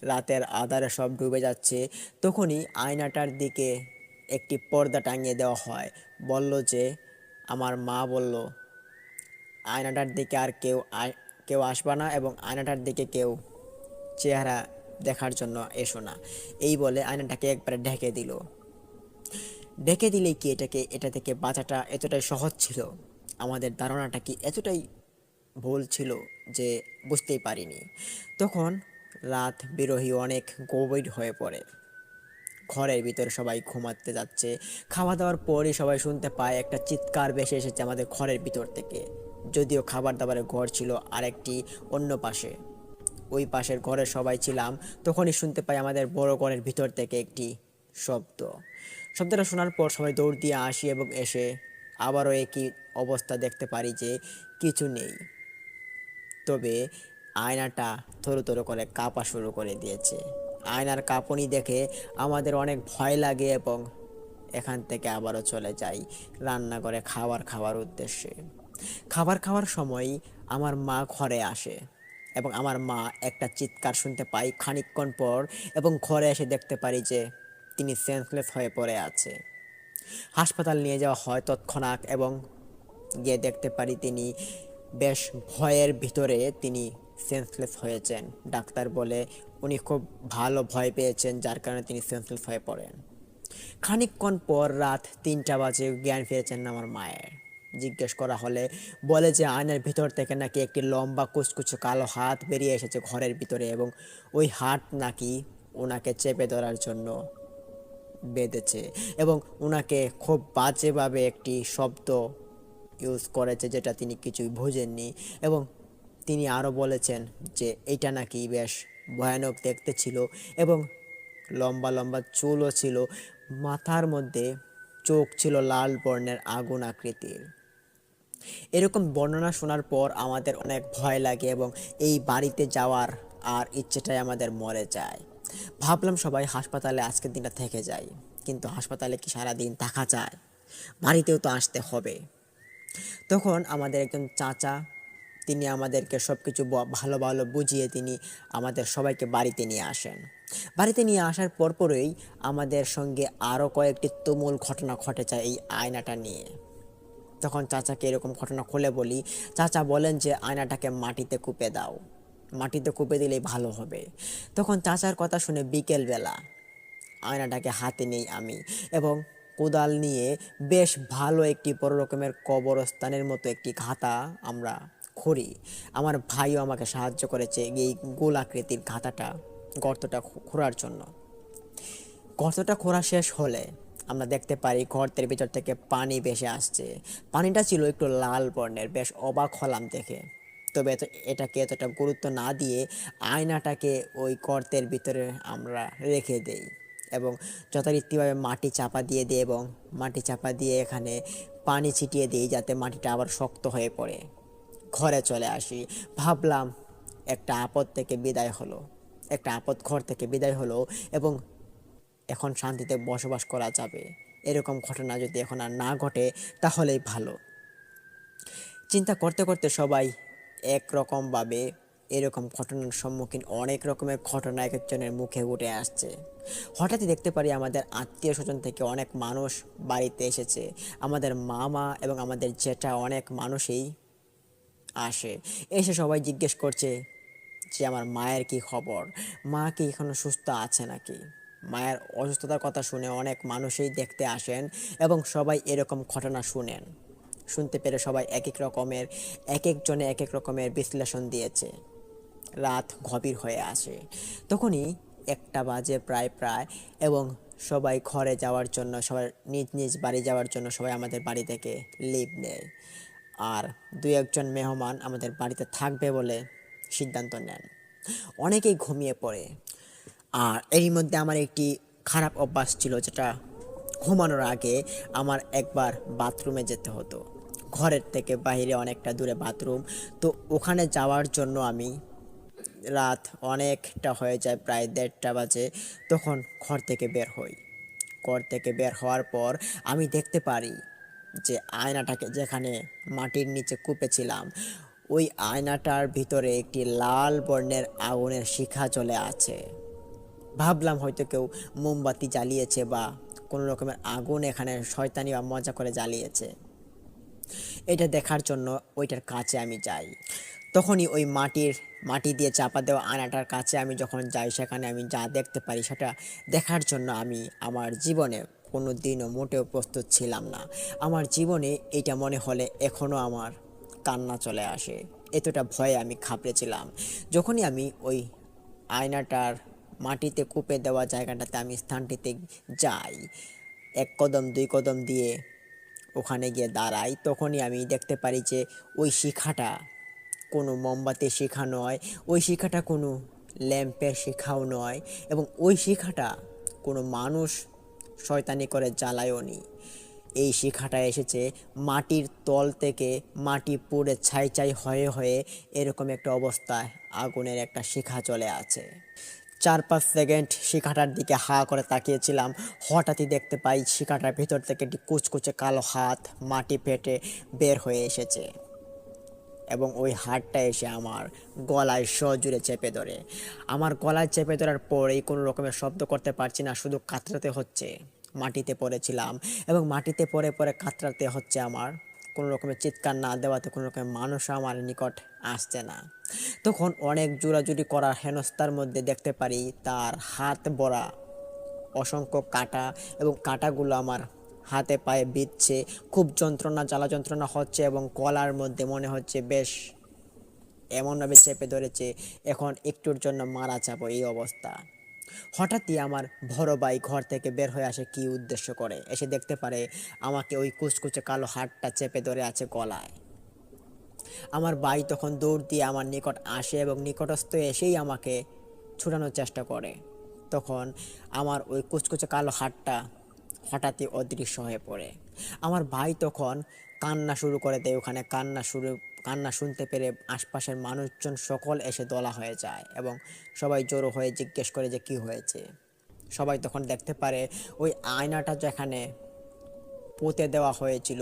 রাতের আঁধারে সব ডুবে যাচ্ছে। তখনই আয়নাটার দিকে একটি পর্দা টাঙিয়ে দেওয়া হয়। বলল যে, আমার মা বলল আয়নাটার দিকে আর কেউ আসবা না এবং আয়নাটার দিকে কেউ চেহারা দেখার জন্য এসো না। এই বলে আয়নাটাকে একবারে ঢেকে দিল। ঢেকে দিলেই কি এটা থেকে বাঁচাটা এতটাই সহজ ছিল? আমাদের ধারণাটা কি এতটাই ভুল ছিল যে বুঝতেই পারিনি? তখন রাত বিরোহী অনেক গভীর হয়ে পড়ে। ঘরের ভিতরে সবাই ঘুমাতে যাচ্ছে। খাওয়া দাওয়ার পরই সবাই শুনতে পায় একটা চিৎকার ভেসে এসেছে আমাদের ঘরের ভিতর থেকে। যদিও খাবার দাবারের ঘর ছিল আরেকটি অন্য পাশে। ওই পাশের ঘরে সবাই ছিলাম, তখনই শুনতে পাই আমাদের বড় ঘরের ভিতর থেকে একটি শব্দ। শব্দটা শোনার পর সবাই দৌড় দিয়ে আসি এবং এসে আবারও একই অবস্থা দেখতে পারি যে কিছু নেই। তবে আয়নাটা থরো থরো করে কাঁপা শুরু করে দিয়েছে। আয়নার কাঁপুনি দেখে আমাদের অনেক ভয় লাগে এবং এখান থেকে আবারও চলে যাই রান্নাঘরে খাবার খাওয়ার উদ্দেশ্যে। খাবার খাওয়ার সময় আমার মা ঘরে আসে এবং আমার মা একটা চিৎকার শুনতে পাই খানিকক্ষণ পর, এবং ঘরে এসে দেখতে পারি যে তিনি সেন্সলেস হয়ে পড়ে আছে। হাসপাতাল নিয়ে যাওয়া হয় তৎক্ষণাৎ এবং গিয়ে দেখতে পারি তিনি বেশ ভয়ের ভিতরে তিনি সেন্সলেস হয়েছেন। ডাক্তার বলে উনি খুব ভালো ভয় পেয়েছেন, যার কারণে তিনি সেন্সলেস হয়ে পড়েন। খানিকক্ষণ পর রাত 3টা বাজে জ্ঞান ফিরেছেন আমার মায়ের। জিজ্ঞেস করা হলে বলে যে আয়নার ভিতর থেকে নাকি একটি লম্বা কুচকুচে কালো হাত বেরিয়ে এসেছে ঘরের ভিতরে, এবং ওই হাত নাকি ওনাকে চেপে ধরার জন্য বেঁধেছে এবং ওনাকে খুব বাজেভাবে একটি শব্দ ইউজ করেছে যেটা তিনি কিছুই বুঝেননি। এবং তিনি আরও বলেছেন যে এইটা নাকি বেশ ভয়ানক দেখতে ছিল এবং লম্বা লম্বা চুলও ছিল, মাথার মধ্যে চোখ ছিল লাল বর্ণের আগুন আকৃতির। এরকম বর্ণনা শোনার পর আমাদের অনেক ভয় লাগে এবং এই বাড়িতে যাওয়ার আর ইচ্ছেটাই আমাদের মরে যায়। ভাবলাম সবাই হাসপাতালে আজকের দিনটা থেকে যাই, কিন্তু হাসপাতালে কি সারা দিন থাকা যায়? বাড়িতেও তো আসতে হবে। তখন আমাদের একজন চাচা, তিনি আমাদেরকে সব কিছু ভালো ভালো বুঝিয়ে তিনি আমাদের সবাইকে বাড়িতে নিয়ে আসেন। বাড়িতে নিয়ে আসার পরপরই আমাদের সঙ্গে আরও কয়েকটি তুমুল ঘটনা ঘটে যায় এই আয়নাটা নিয়ে। তখন চাচাকে এরকম ঘটনা খুলে বলি। চাচা বলেন যে আয়নাটাকে মাটিতে কুপে দাও, মাটিতে কুপে দিলেই ভালো হবে। তখন চাচার কথা শুনে বিকেলবেলা আয়নাটাকে হাতে নেই আমি এবং কোদাল নিয়ে বেশ ভালো একটি বড় রকমের কবরস্থানের মতো একটি ঘাতা আমরা খুঁড়ি। আমার ভাইও আমাকে সাহায্য করেছে এই গোল আকৃতির গর্তটা খোঁড়ার জন্য। গর্তটা খোঁড়া শেষ হলে আমরা দেখতে পারি গর্তের ভিতর থেকে পানি ভেসে আসছে। পানিটা ছিল একটু লাল বর্ণের। বেশ অবাক হলাম দেখে। তবে এটাকে এতটা গুরুত্ব না দিয়ে আয়নাটাকে ওই গর্তের ভিতরে আমরা রেখে দেই এবং যথারীতিভাবে মাটি চাপা দিয়ে দিই এবং মাটি চাপা দিয়ে এখানে পানি ছিটিয়ে দিই যাতে মাটিটা আবার শক্ত হয়ে পড়ে। ঘরে চলে আসি। ভাবলাম একটা আপদ থেকে বিদায় হলো, একটা আপদ ঘর থেকে বিদায় হলো এবং এখন শান্তিতে বসবাস করা যাবে। এরকম ঘটনা যদি এখন আর না ঘটে তাহলেই ভালো। চিন্তা করতে করতে সবাই একরকমভাবে এরকম ঘটনার সম্মুখীন অনেক রকমের ঘটনা এক একজনের মুখে উঠে আসছে। হঠাৎই দেখতে পারি আমাদের আত্মীয় স্বজন থেকে অনেক মানুষ বাড়িতে এসেছে। আমাদের মামা এবং আমাদের জেঠা অনেক মানুষই আসে। এসে সবাই জিজ্ঞেস করছে যে আমার মায়ের কি খবর, মা কি এখনো সুস্থ আছে নাকি। মায়ের অসুস্থতার কথা শুনে অনেক মানুষই দেখতে আসেন এবং সবাই এরকম ঘটনা শুনেন। শুনতে পেরে সবাই এক এক রকমের, এক একজনে এক এক রকমের বিশ্লেষণ দিয়েছে। রাত গভীর হয়ে আসে। তখনই 1টা বাজে প্রায় প্রায় এবং সবাই ঘরে যাওয়ার জন্য, সবাই নিজ নিজ বাড়ি যাওয়ার জন্য সবাই আমাদের বাড়ি থেকে লিভ নেয়। আর 2-1জন মেহমান আমাদের বাড়িতে থাকবে বলে সিদ্ধান্ত নেন। অনেকেই ঘুমিয়ে পড়ে। আর এরই মধ্যে আমার একটি খারাপ অভ্যাস ছিল, যেটা ঘুমানোর আগে আমার একবার বাথরুমে যেতে হতো। ঘরের থেকে বাইরে অনেকটা দূরে বাথরুম, তো ওখানে যাওয়ার জন্য আমি রাত অনেকটা হয়ে যায়, প্রায় 1:30 বাজে, তখন ঘর থেকে বের হই। ঘর থেকে বের হওয়ার পর আমি দেখতে পারি যে আয়নাটাকে যেখানে মাটির নিচে কুপেছিলাম, ওই আয়নাটার ভিতরে একটি লাল বর্ণের আগুনের শিখা জ্বলে আছে। ভাবলাম হয়তো কেউ মোমবাতি জ্বালিয়েছে বা কোনো রকমের আগুন এখানে শয়তানি বা মজা করে জ্বালিয়েছে। এটা দেখার জন্য ওইটার কাছে আমি যাই। তখনই ওই মাটি দিয়ে চাপা দেওয়া আয়নাটার কাছে আমি যখন যাই, সেখানে আমি যা দেখতে পারি সেটা দেখার জন্য আমি আমার জীবনে কোনো দিনও মোটেও প্রস্তুত ছিলাম না। আমার জীবনে এটা মনে হলে এখনও আমার কান্না চলে আসে, এতটা ভয়ে আমি ঘাবড়েছিলাম। যখনই আমি ওই আয়নাটার মাটিতে কুপে দেওয়া জায়গাটাতে আমি স্থানটিতে যাই, 1 কদম 2 কদম দিয়ে ওখানে গিয়ে দাঁড়াই, তখনই আমি দেখতে পারি যে ওই শিখাটা কোনো মোমবাতির শিখা নয়, ওই শিখাটা কোনো ল্যাম্পের শিখাও নয়, এবং ওই শিখাটা কোনো মানুষ শয়তানি করে জ্বালায়নি। এই শিখাটা এসেছে মাটির তল থেকে, মাটি পুড়ে ছাই ছাই হয়ে হয়ে এরকম একটা অবস্থায় আগুনের একটা শিখা চলে আছে। 4-5 সেকেন্ড শিখাটার দিকে হা করে তাকিয়েছিলাম, হঠাৎই দেখতে পাই শিখাটার ভিতর থেকে একটি কুচকুচে কালো হাত মাটি ফেটে বের হয়ে এসেছে, এবং ওই হাতটা এসে আমার গলায় সজোরে চেপে ধরে। আমার গলায় চেপে ধরার পরেই কোনো রকমের শব্দ করতে পারছি না, শুধু কাতরাতে হচ্ছে। মাটিতে পড়েছিলাম এবং মাটিতে পড়ে পড়ে কাতরাতে হচ্ছে আমার। কোনো রকমের চিৎকার না দেওয়াতে কোনো রকমের মানুষ আমার নিকট আসছে না। তখন অনেক জোরাজুরি করার হেনস্থার মধ্যে দেখতে পারি তার হাত ভরা অসংখ্য কাঁটা, এবং কাঁটাগুলো আমার হাতে পায়ে বিঁধছে, খুব যন্ত্রণা, জ্বালা যন্ত্রণা হচ্ছে, এবং গলার মধ্যে মনে হচ্ছে বেশ এমনভাবে চেপে ধরেছে এখন একটুর জন্য মারা যাবো এই অবস্থা। হঠাৎই আমার বড় ভাই ঘর থেকে বের হয়ে আসে কী উদ্দেশ্য করে, এসে দেখতে পারে আমাকে ওই কুচকুচে কালো হাতটা চেপে ধরে আছে গলায়। আমার ভাই তখন দৌড় দিয়ে আমার নিকট আসে এবং নিকটস্থ এসেই আমাকে ছুটানোর চেষ্টা করে। তখন আমার ওই কুচকুচে কালো হাতটা হঠাৎই অদৃশ্য হয়ে পড়ে। আমার ভাই তখন কান্না শুরু করে দেয় ওখানে। কান্না শুনতে পেরে আশপাশের মানুষজন সকল এসে দলা হয়ে যায়, এবং সবাই জড়ো হয়ে জিজ্ঞেস করে যে কী হয়েছে। সবাই তখন দেখতে পারে ওই আয়নাটা যেখানে পুঁতে দেওয়া হয়েছিল,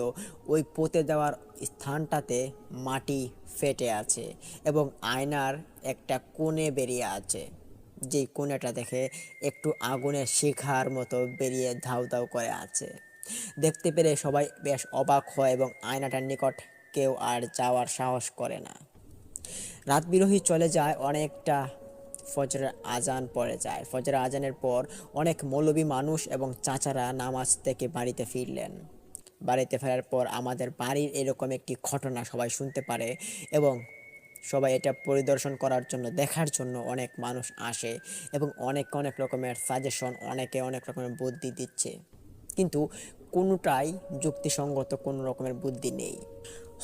ওই পুঁতে দেওয়ার স্থানটাতে মাটি ফেটে আছে, এবং আয়নার একটা কোণে বেরিয়ে আছে, যেই কোণেটা দেখে একটু আগুনের শিখার মতো বেরিয়ে ধাউ ধাউ করে আছে। দেখতে পেরে সবাই বেশ অবাক হয়, এবং আয়নাটার নিকট কেউ আর যাওয়ার সাহস করে না। রাত বিরোহী চলে যায়, অনেকটা ফজরের আজান পড়ে যায়। ফজরের আজানের পর অনেক মৌলবী মানুষ এবং চাচারা নামাজ থেকে বাড়িতে ফিরলেন। বাড়িতে ফেরার পর আমাদের বাড়ির এরকম একটি ঘটনা সবাই শুনতে পারে, এবং সবাই এটা পরিদর্শন করার জন্য, দেখার জন্য অনেক মানুষ আসে, এবং অনেক অনেক রকমের সাজেশন, অনেকে অনেক রকমের বুদ্ধি দিচ্ছে, কিন্তু কোনোটাই যুক্তিসঙ্গত কোনো রকমের বুদ্ধি নেই।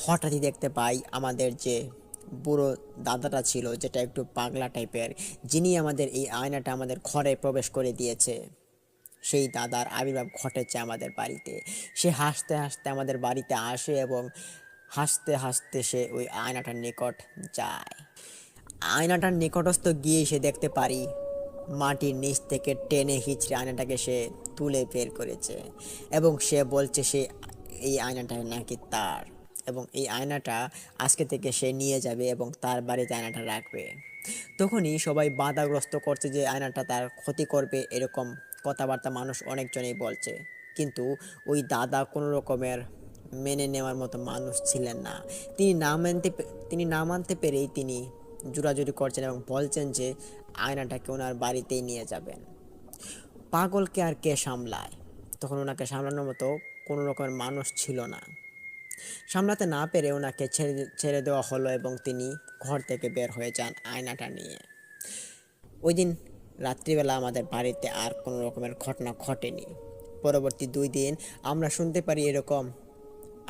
হঠাৎই দেখতে পাই আমাদের যে বুড়ো দাদাটা ছিল, যেটা একটু পাগলা টাইপের, যিনি আমাদের এই আয়নাটা আমাদের ঘরে প্রবেশ করে দিয়েছে, সেই দাদার আবির্ভাব ঘটেছে আমাদের বাড়িতে। সে হাসতে হাসতে আমাদের বাড়িতে আসে, এবং হাসতে হাসতে সে ওই আয়নাটার নিকট যায়। আয়নাটার নিকটস্থ গিয়ে সে দেখতে পারি মাটির নিচ থেকে টেনে হিঁচড়ে আয়নাটাকে সে তুলে বের করেছে, এবং সে বলছে সে এই আয়নাটা নাকি তার, এবং এই আয়নাটা আজকে থেকে সে নিয়ে যাবে এবং তার বাড়িতে আয়নাটা রাখবে। তখনই সবাই বাধাগ্রস্ত করছে যে আয়নাটা তার ক্ষতি করবে, এরকম কথাবার্তা মানুষ অনেকজনেই বলছে, কিন্তু ওই দাদা কোনো রকমের মেনে নেওয়ার মতো মানুষ ছিলেন না। তিনি না মানতে পেরেই তিনি জোরাজুরি করছেন এবং বলছেন যে আয়নাটাকে ওনার বাড়িতেই নিয়ে যাবেন। পাগলকে আর কে সামলায়, তখন ওনাকে সামলানোর মতো কোনো রকমের মানুষ ছিল না। সামলাতে না পেরে ওনাকে ছেড়ে দেওয়া হলো, এবং তিনি ঘর থেকে বের হয়ে যান আয়নাটা নিয়ে। ওই দিন রাত্রিবেলা আমাদের বাড়িতে আর কোনো রকমের ঘটনা ঘটেনি। পরবর্তী 2 দিন আমরা শুনতে পারি এরকম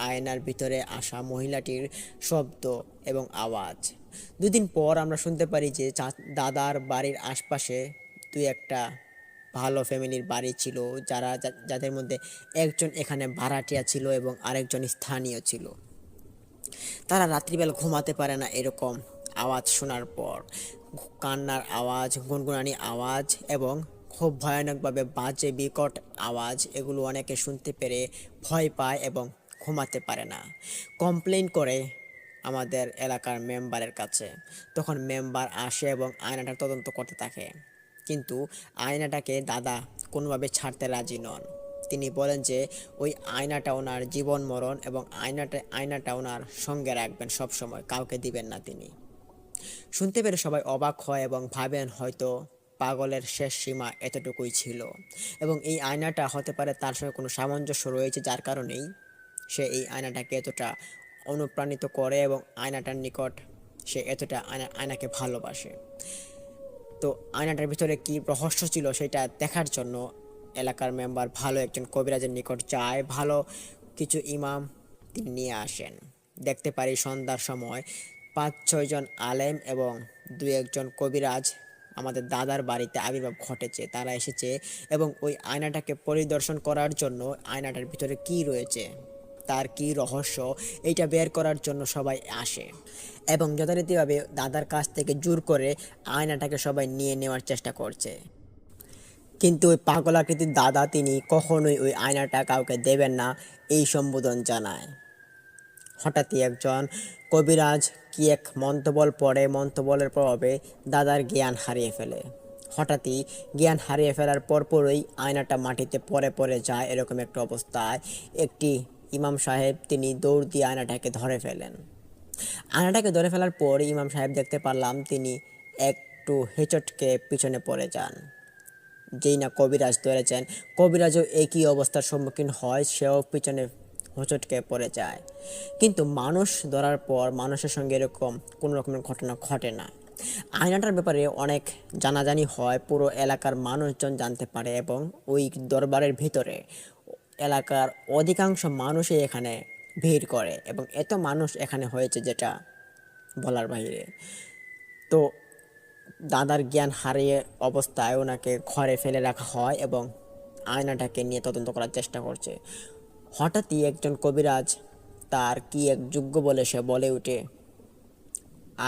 আয়নার ভিতরে আসা মহিলাটির শব্দ এবং আওয়াজ। 2 দিন পর আমরা শুনতে পারি যে দাদার বাড়ির আশপাশে 2-1টা ভালো ফ্যামিলির বাড়ি ছিল, যাদের মধ্যে একজন এখানে ভাড়াটিয়া ছিল এবং আরেকজন স্থানীয় ছিল। তারা রাত্রিবেলা ঘুমাতে পারে না এরকম আওয়াজ শোনার পর। কান্নার আওয়াজ, গুনগুনানি আওয়াজ, এবং খুব ভয়ানকভাবে বাজে বিকট আওয়াজ, এগুলো অনেকে শুনতে পেরে ভয় পায় এবং ঘুমাতে পারে না। কমপ্লেন করে আমাদের এলাকার মেম্বারের কাছে। তখন মেম্বার আসে এবং আয়নাটার তদন্ত করতে থাকে, কিন্তু আয়নাটাকে দাদা কোনোভাবে ছাড়তে রাজি নন। তিনি বলেন যে ওই আয়নাটা ওনার জীবন মরণ, এবং আয়নাটা ওনার সঙ্গে রাখবেন সব সময়, কাউকে দিবেন না তিনি। শুনতে পেরে সবাই অবাক হয় এবং ভাবেন হয়তো পাগলের শেষ সীমা এতটুকুই ছিল, এবং এই আয়নাটা হতে পারে তার সঙ্গে কোনো সামঞ্জস্য রয়েছে, যার কারণেই সে এই আয়নাটাকে এতটা অনুপ্রাণিত করে এবং আয়নাটার নিকট সে এতটা আয়নাকে ভালোবাসে। তো আয়নাটার ভিতরে কি রহস্য ছিল সেটা দেখার জন্য এলাকার মেম্বার ভালো একজন কবিরাজের নিকট যায়, ভালো কিছু ইমাম তিনি নিয়ে আসেন। দেখতে পারি সন্ধ্যার সময় ৫-৬ জন আলেম এবং ২-১ জন কবিরাজ আমাদের দাদার বাড়িতে আবির্ভাব ঘটেছে। তারা এসেছে এবং ওই আয়নাটাকে পরিদর্শন করার জন্য, আয়নাটার ভিতরে কি রয়েছে, তার কি রহস্য, এইটা বের করার জন্য সবাই আসে এবং যথারীতিভাবে দাদার কাছ থেকে জোর করে আয়নাটাকে সবাই নিয়ে নেওয়ার চেষ্টা করছে। কিন্তু ওই পাগল আকৃতির দাদা তিনি কখনোই ওই আয়নাটা কাউকে দেবেন না এই সম্বোধন জানায়। হঠাৎই একজন কবিরাজ কি এক মন্ত্রবল পড়ে, মন্ত্রবলের প্রভাবে দাদার জ্ঞান হারিয়ে ফেলে। হঠাৎই জ্ঞান হারিয়ে ফেলার পরপরই আয়নাটা মাটিতে পড়ে পড়ে যায়। এরকম একটা অবস্থায় একটি ইমাম সাহেব তিনি দৌড় দিয়ে আয়নাটাকে ধরে ফেলেন। আয়নাটাকে ধরে ফেলার পর ইমাম সাহেব দেখতে পারলাম তিনি একটু হেঁচটকে পিছনে পড়ে যান। যেই না কবিরাজ ধরেছেন, কবিরাজও একই অবস্থার সম্মুখীন হয়, সেও পিছনে হোঁচটকে পড়ে যায়। কিন্তু মানুষ ধরার পর মানুষের সঙ্গে এরকম কোনো রকমের ঘটনা ঘটে না। আয়নাটার ব্যাপারে অনেক জানাজানি হয়, পুরো এলাকার মানুষজন জানতে পারে এবং ওই দরবারের ভিতরে এলাকার অধিকাংশ মানুষই এখানে ভিড় করে এবং এত মানুষ এখানে হয়েছে যেটা বলার বাইরে। তো দাদার জ্ঞান হারিয়ে অবস্থায় ওনাকে ঘরে ফেলে রাখা হয় এবং আয়নাটাকে নিয়ে তদন্ত করার চেষ্টা করছে। হঠাৎই একজন কবিরাজ তার কি এক যোগ্য বলে সে বলে ওঠে,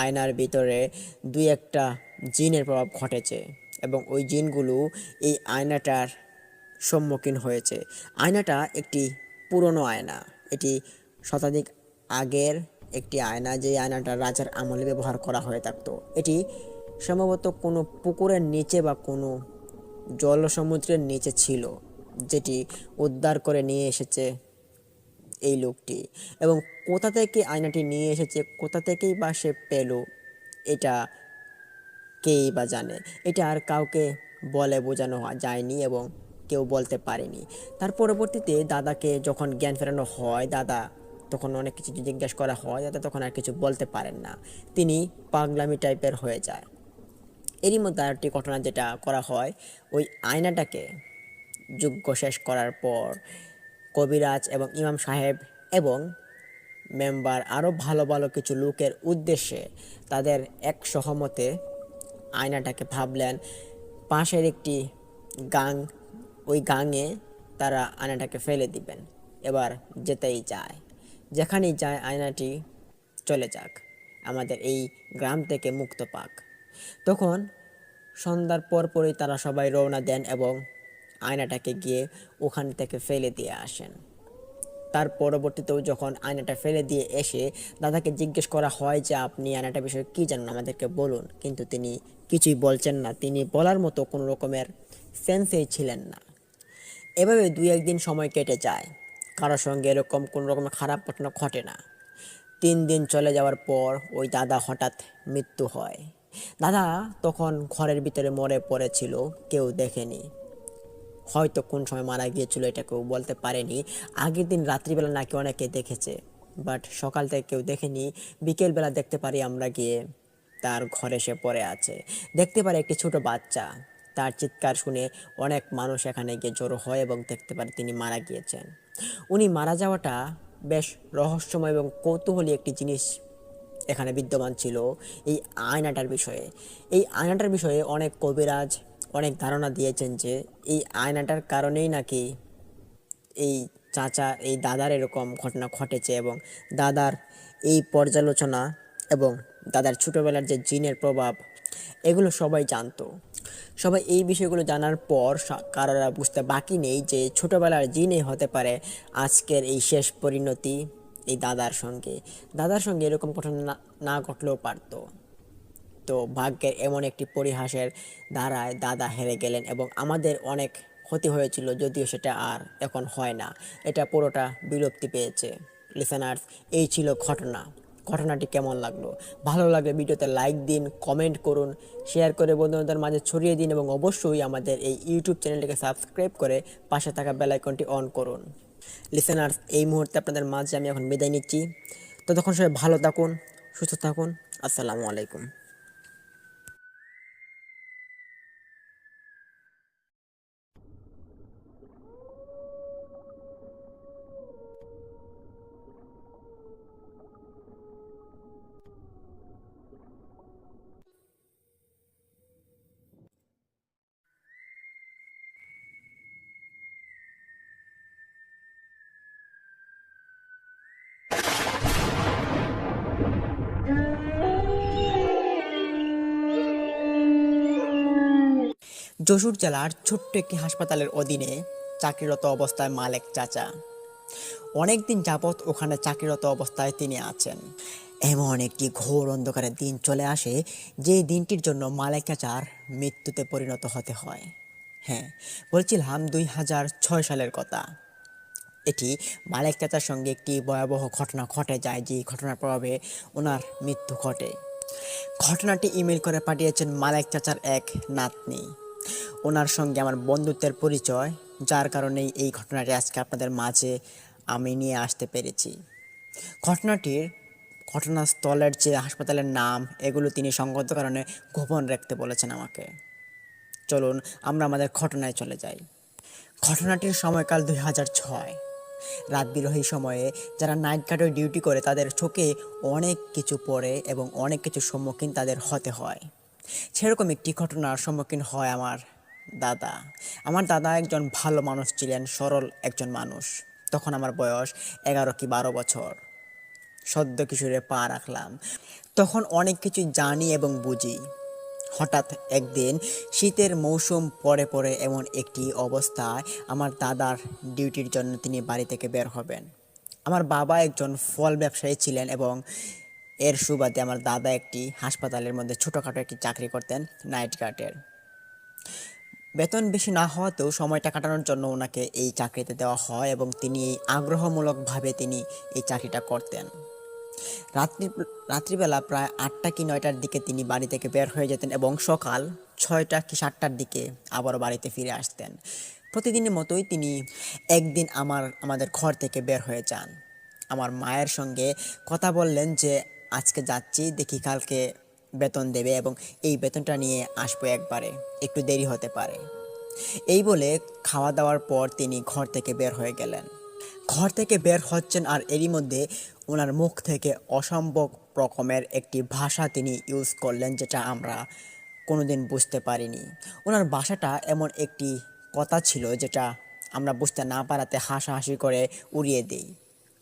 আয়নার ভিতরে ২-১টা জিনের প্রভাব ঘটেছে এবং ওই জিনগুলো এই আয়নাটার সম্মুখীন হয়েছে। আয়নাটা একটি পুরনো আয়না, এটি শতাধিক আগের একটি আয়না, যে আয়নাটা রাজার আমলে ব্যবহার করা হয়ে থাকতো। এটি সম্ভবত কোনো পুকুরের নিচে বা কোনো জলসমুদ্রের নিচে ছিল, যেটি উদ্ধার করে নিয়ে এসেছে এই লোকটি। এবং কোথা থেকে আয়নাটি নিয়ে এসেছে, কোথা থেকেই বা সে পেল, এটা কেই বা জানে। এটা আর কাউকে বলে বোঝানো যায়নি এবং কেউ বলতে পারেনি। তার পরবর্তীতে দাদাকে যখন জ্ঞান ফেরানো হয়, দাদা তখন অনেক কিছু জিজ্ঞেস করা হয়, দাদা তখন আর কিছু বলতে পারেন না, তিনি পাগলামি টাইপের হয়ে যায়। এরই মধ্যে আরেকটি ঘটনা যেটা করা হয়, ওই আয়নাটাকে যজ্ঞ শেষ করার পর কবিরাজ এবং ইমাম সাহেব এবং মেম্বার আরও ভালো ভালো কিছু লোকের উদ্দেশ্যে তাদের এক সহমতে আয়নাটাকে ভাবলেন পাশের একটি গাং, ওই গাঙে তারা আয়নাটাকে ফেলে দিবেন। এবার যেতেই যায়, যেখানেই যায় আয়নাটি চলে যাক, আমাদের এই গ্রাম থেকে মুক্ত পাক। তখন সন্ধ্যার পরপরই তারা সবাই রওনা দেন এবং আয়নাটাকে গিয়ে ওখান থেকে ফেলে দিয়ে আসেন। তার পরবর্তীতেও যখন আয়নাটা ফেলে দিয়ে এসে দাদাকে জিজ্ঞেস করা হয় যে আপনি আয়নাটা বিষয়ে কী জানেন, আমাদেরকে বলুন, কিন্তু তিনি কিছুই বলছেন না, তিনি বলার মতো কোনো রকমের সেন্সেই ছিলেন না। এভাবে ২-১ দিন সময় কেটে যায়, কারোর সঙ্গে এরকম কোনো রকমের খারাপ ঘটনা ঘটে না। ৩ দিন চলে যাওয়ার পর ওই দাদা হঠাৎ মৃত্যু হয়। দাদা তখন ঘরের ভিতরে মরে পড়েছিল, কেউ দেখেনি। হয়তো কোন সময় মারা গিয়েছিল এটা কেউ বলতে পারেনি। আগের দিন রাত্রিবেলা নাকি অনেকে দেখেছে, বাট সকাল থেকে কেউ দেখেনি। বিকেলবেলা দেখতে পারি আমরা গিয়ে তার ঘরে সে পড়ে আছে। দেখতে পারি একটি ছোট বাচ্চা, তার চিৎকার শুনে অনেক মানুষ এখানে গিয়ে জড়ো হয় এবং দেখতে পারে তিনি মারা গিয়েছেন। উনি মারা যাওয়াটা বেশ রহস্যময় এবং কৌতূহলী একটি জিনিস এখানে বিদ্যমান ছিল এই আয়নাটার বিষয়ে। এই আয়নাটার বিষয়ে অনেক কবিরাজ অনেক ধারণা দিয়েছেন যে এই আয়নাটার কারণেই নাকি এই চাচা, এই দাদার এরকম ঘটনা ঘটেছে এবং দাদার এই পর্যালোচনা এবং দাদার ছোটোবেলার যে জিনের প্রভাব, এগুলো সবাই জানতো। সবাই এই বিষয়গুলো জানার পর কারোরা বুঝতে বাকি নেই যে ছোটোবেলার জিনই হতে পারে আজকের এই শেষ পরিণতি এই দাদার সঙ্গে এরকম ঘটনা না ঘটলেও পারতো। তো ভাগ্যের এমন একটি পরিহাসের দ্বারায় দাদা হেরে গেলেন এবং আমাদের অনেক ক্ষতি হয়েছিল, যদিও সেটা আর এখন হয় না, এটা পুরোটা বিলুপ্তি পেয়েছে। লিসেনার্স, এই ছিল ঘটনাটি কেমন লাগলো? ভালো লাগলে ভিডিওতে লাইক দিন, কমেন্ট করুন, শেয়ার করে বন্ধুদের মাঝে ছড়িয়ে দিন এবং অবশ্যই আমাদের এই ইউটিউব চ্যানেলটিকে সাবস্ক্রাইব করে পাশে থাকা বেল আইকনটি অন করুন। লিসেনার্স, এই মুহূর্তে আপনাদের মাঝে আমি এখন বিদায় নিচ্ছি। ততক্ষণ সবাই ভালো থাকুন, সুস্থ থাকুন। আসসালামু আলাইকুম। যশোর জেলার ছোট্ট একটি হাসপাতালের অধীনে চাকরিরত অবস্থায় মালেক চাচা। অনেকদিন যাবৎ ওখানে চাকরিরত অবস্থায় তিনি আছেন। এমন একটি ঘোর অন্ধকারের দিন চলে আসে, যে দিনটির জন্য মালেক চাচার মৃত্যুতে পরিণত হতে হয়। হ্যাঁ, বলছিলাম 2006 সালের কথা। এটি মালেক চাচার সঙ্গে একটি ভয়াবহ ঘটনা ঘটে যায়, যে ঘটনার প্রভাবে ওনার মৃত্যু ঘটে। ঘটনাটি ইমেল করে পাঠিয়েছেন মালেক চাচার এক নাতনি। ওনার সঙ্গে আমার বন্ধুত্বের পরিচয়, যার কারণেই এই ঘটনাটি আজকে আপনাদের মাঝে আমি নিয়ে আসতে পেরেছি। ঘটনাটির ঘটনাস্থলের যে হাসপাতালের নাম, এগুলো তিনি সঙ্গত কারণে গোপন রাখতে বলেছেন আমাকে। চলুন আমরা আমাদের ঘটনায় চলে যাই। ঘটনাটির সময়কাল 2006। রাত বিরোহী সময়ে যারা নাইট গার্ডে ডিউটি করে তাদের চোখে অনেক কিছু পড়ে এবং অনেক কিছুর সম্মুখীন তাদের হতে হয়। সেরকম একটি ঘটনার সম্মুখীন হয় আমার দাদা। আমার দাদা একজন ভালো মানুষ ছিলেন, সরল একজন মানুষ। তখন আমার বয়স 11 কি 12 বছর, সদ্য কিশোরে পা রাখলাম। তখন অনেক কিছু জানি এবং বুঝি। হঠাৎ একদিন শীতের মৌসুম পড়ে পড়ে এমন একটি অবস্থায় আমার দাদার ডিউটির জন্য তিনি বাড়ি থেকে বের হবেন। আমার বাবা একজন ফল ব্যবসায়ী ছিলেন এবং এর সুবাদে আমার দাদা একটি হাসপাতালের মধ্যে ছোটোখাটো একটি চাকরি করতেন, নাইট গার্ডের। বেতন বেশি না হওয়াতেও সময়টা কাটানোর জন্য ওনাকে এই চাকরিতে দেওয়া হয় এবং তিনি এই আগ্রহমূলকভাবে তিনি এই চাকরিটা করতেন। রাত্রি রাত্রিবেলা প্রায় 8টা কি 9টার দিকে তিনি বাড়ি থেকে বের হয়ে যেতেন এবং সকাল 6টা কি 7টার দিকে আবারও বাড়িতে ফিরে আসতেন। প্রতিদিনের মতোই তিনি একদিন আমাদের ঘর থেকে বের হয়ে যান। আমার মায়ের সঙ্গে কথা বললেন যে আজকে যাচ্ছি, দেখি কালকে বেতন দেবে এবং এই বেতনটা নিয়ে আসবো একবারে, একটু দেরি হতে পারে। এই বলে খাওয়া দাওয়ার পর তিনি ঘর থেকে বের হয়ে গেলেন। ঘর থেকে বের হচ্ছেন আর এরই মধ্যে ওনার মুখ থেকে অসম্ভব রকমের একটি ভাষা তিনি ইউজ করলেন, যেটা আমরা কোনোদিন বুঝতে পারিনি। ওনার ভাষাটা এমন একটি কথা ছিল যেটা আমরা বুঝতে না পারাতে হাসাহাসি করে উড়িয়ে দিই।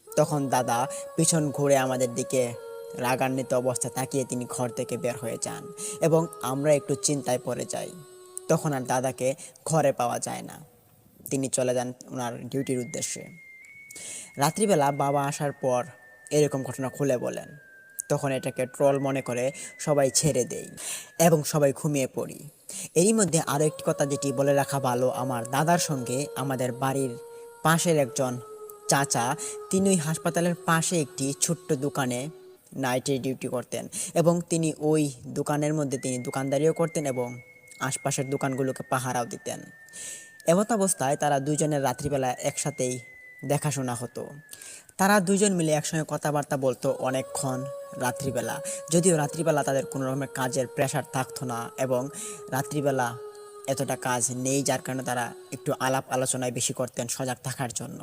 তখন দাদা পিছন ঘুরে আমাদের দিকে রাগান্বিত অবস্থায় তাকিয়ে তিনি ঘর থেকে বের হয়ে যান এবং আমরা একটু চিন্তায় পড়ে যাই। তখন আর দাদাকে ঘরে পাওয়া যায় না, তিনি চলে যান ওনার ডিউটির উদ্দেশ্যে। রাত্রিবেলা বাবা আসার পর এরকম ঘটনা খুলে বলেন। তখন এটাকে ট্রল মনে করে সবাই ছেড়ে দেই এবং সবাই ঘুমিয়ে পড়ি। এরই মধ্যে আরও একটি কথা যেটি বলে রাখা ভালো, আমার দাদার সঙ্গে আমাদের বাড়ির পাশের একজন চাচা, তিনি ওই হাসপাতালের পাশে একটি ছোট্ট দোকানে নাইটে ডিউটি করতেন এবং তিনি ওই দোকানের মধ্যে তিনি দোকানদারিও করতেন এবং আশপাশের দোকানগুলোকে পাহারাও দিতেন। এমত অবস্থায় তারা দুজনের রাত্রিবেলা একসাথেই দেখাশোনা হতো। তারা দুজন মিলে একসঙ্গে কথাবার্তা বলতো অনেকক্ষণ রাত্রিবেলা, যদিও রাত্রিবেলা তাদের কোনো রকমের কাজের প্রেশার থাকতো না এবং রাত্রিবেলা এতটা কাজ নেই, যার কারণে তারা একটু আলাপ আলোচনায় বেশি করতেন সজাগ থাকার জন্য।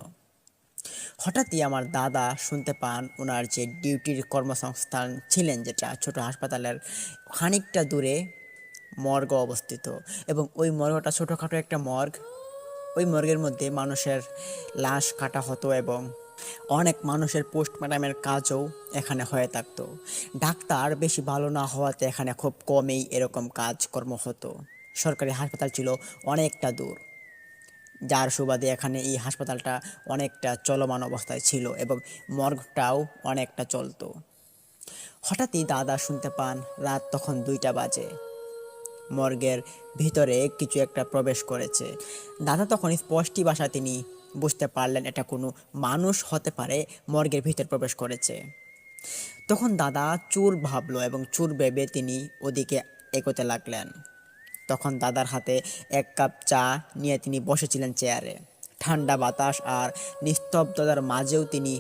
হঠাৎই আমার দাদা শুনতে পান ওনার যে ডিউটির কর্মসংস্থান ছিলেন, যেটা ছোট হাসপাতালের খানিকটা দূরে মর্গ অবস্থিত এবং ওই মর্গটা ছোটোখাটো একটা মর্গ। ওই মর্গের মধ্যে মানুষের লাশ কাটা হতো এবং অনেক মানুষের পোস্টমর্টমের কাজও এখানে হয়ে থাকতো। ডাক্তার বেশি ভালো না হওয়াতে এখানে খুব কমেই এরকম কাজকর্ম হতো। সরকারি হাসপাতাল ছিল অনেকটা দূর, যার সুবাদে এখানে এই হাসপাতালটা অনেকটা চলমান অবস্থায় ছিল এবং মর্গটাও অনেকটা চলতো। হঠাৎই দাদা শুনতে পান রাত তখন 2টা বাজে, মর্গের ভিতরে কিছু একটা প্রবেশ করেছে। দাদা তখন স্পষ্ট ভাষায় তিনি বুঝতে পারলেন এটা কোনো মানুষ হতে পারে, মর্গের ভিতর প্রবেশ করেছে। তখন দাদা চোর ভাবলো এবং চোর ভেবে তিনি ওদিকে এগোতে লাগলেন। তখন দাদার হাতে 1 কাপ চা নিয়ে তিনি বসেছিলেন চেয়ারে। ঠান্ডা বাতাস আর নিস্তব্ধতার মাঝেও তিনি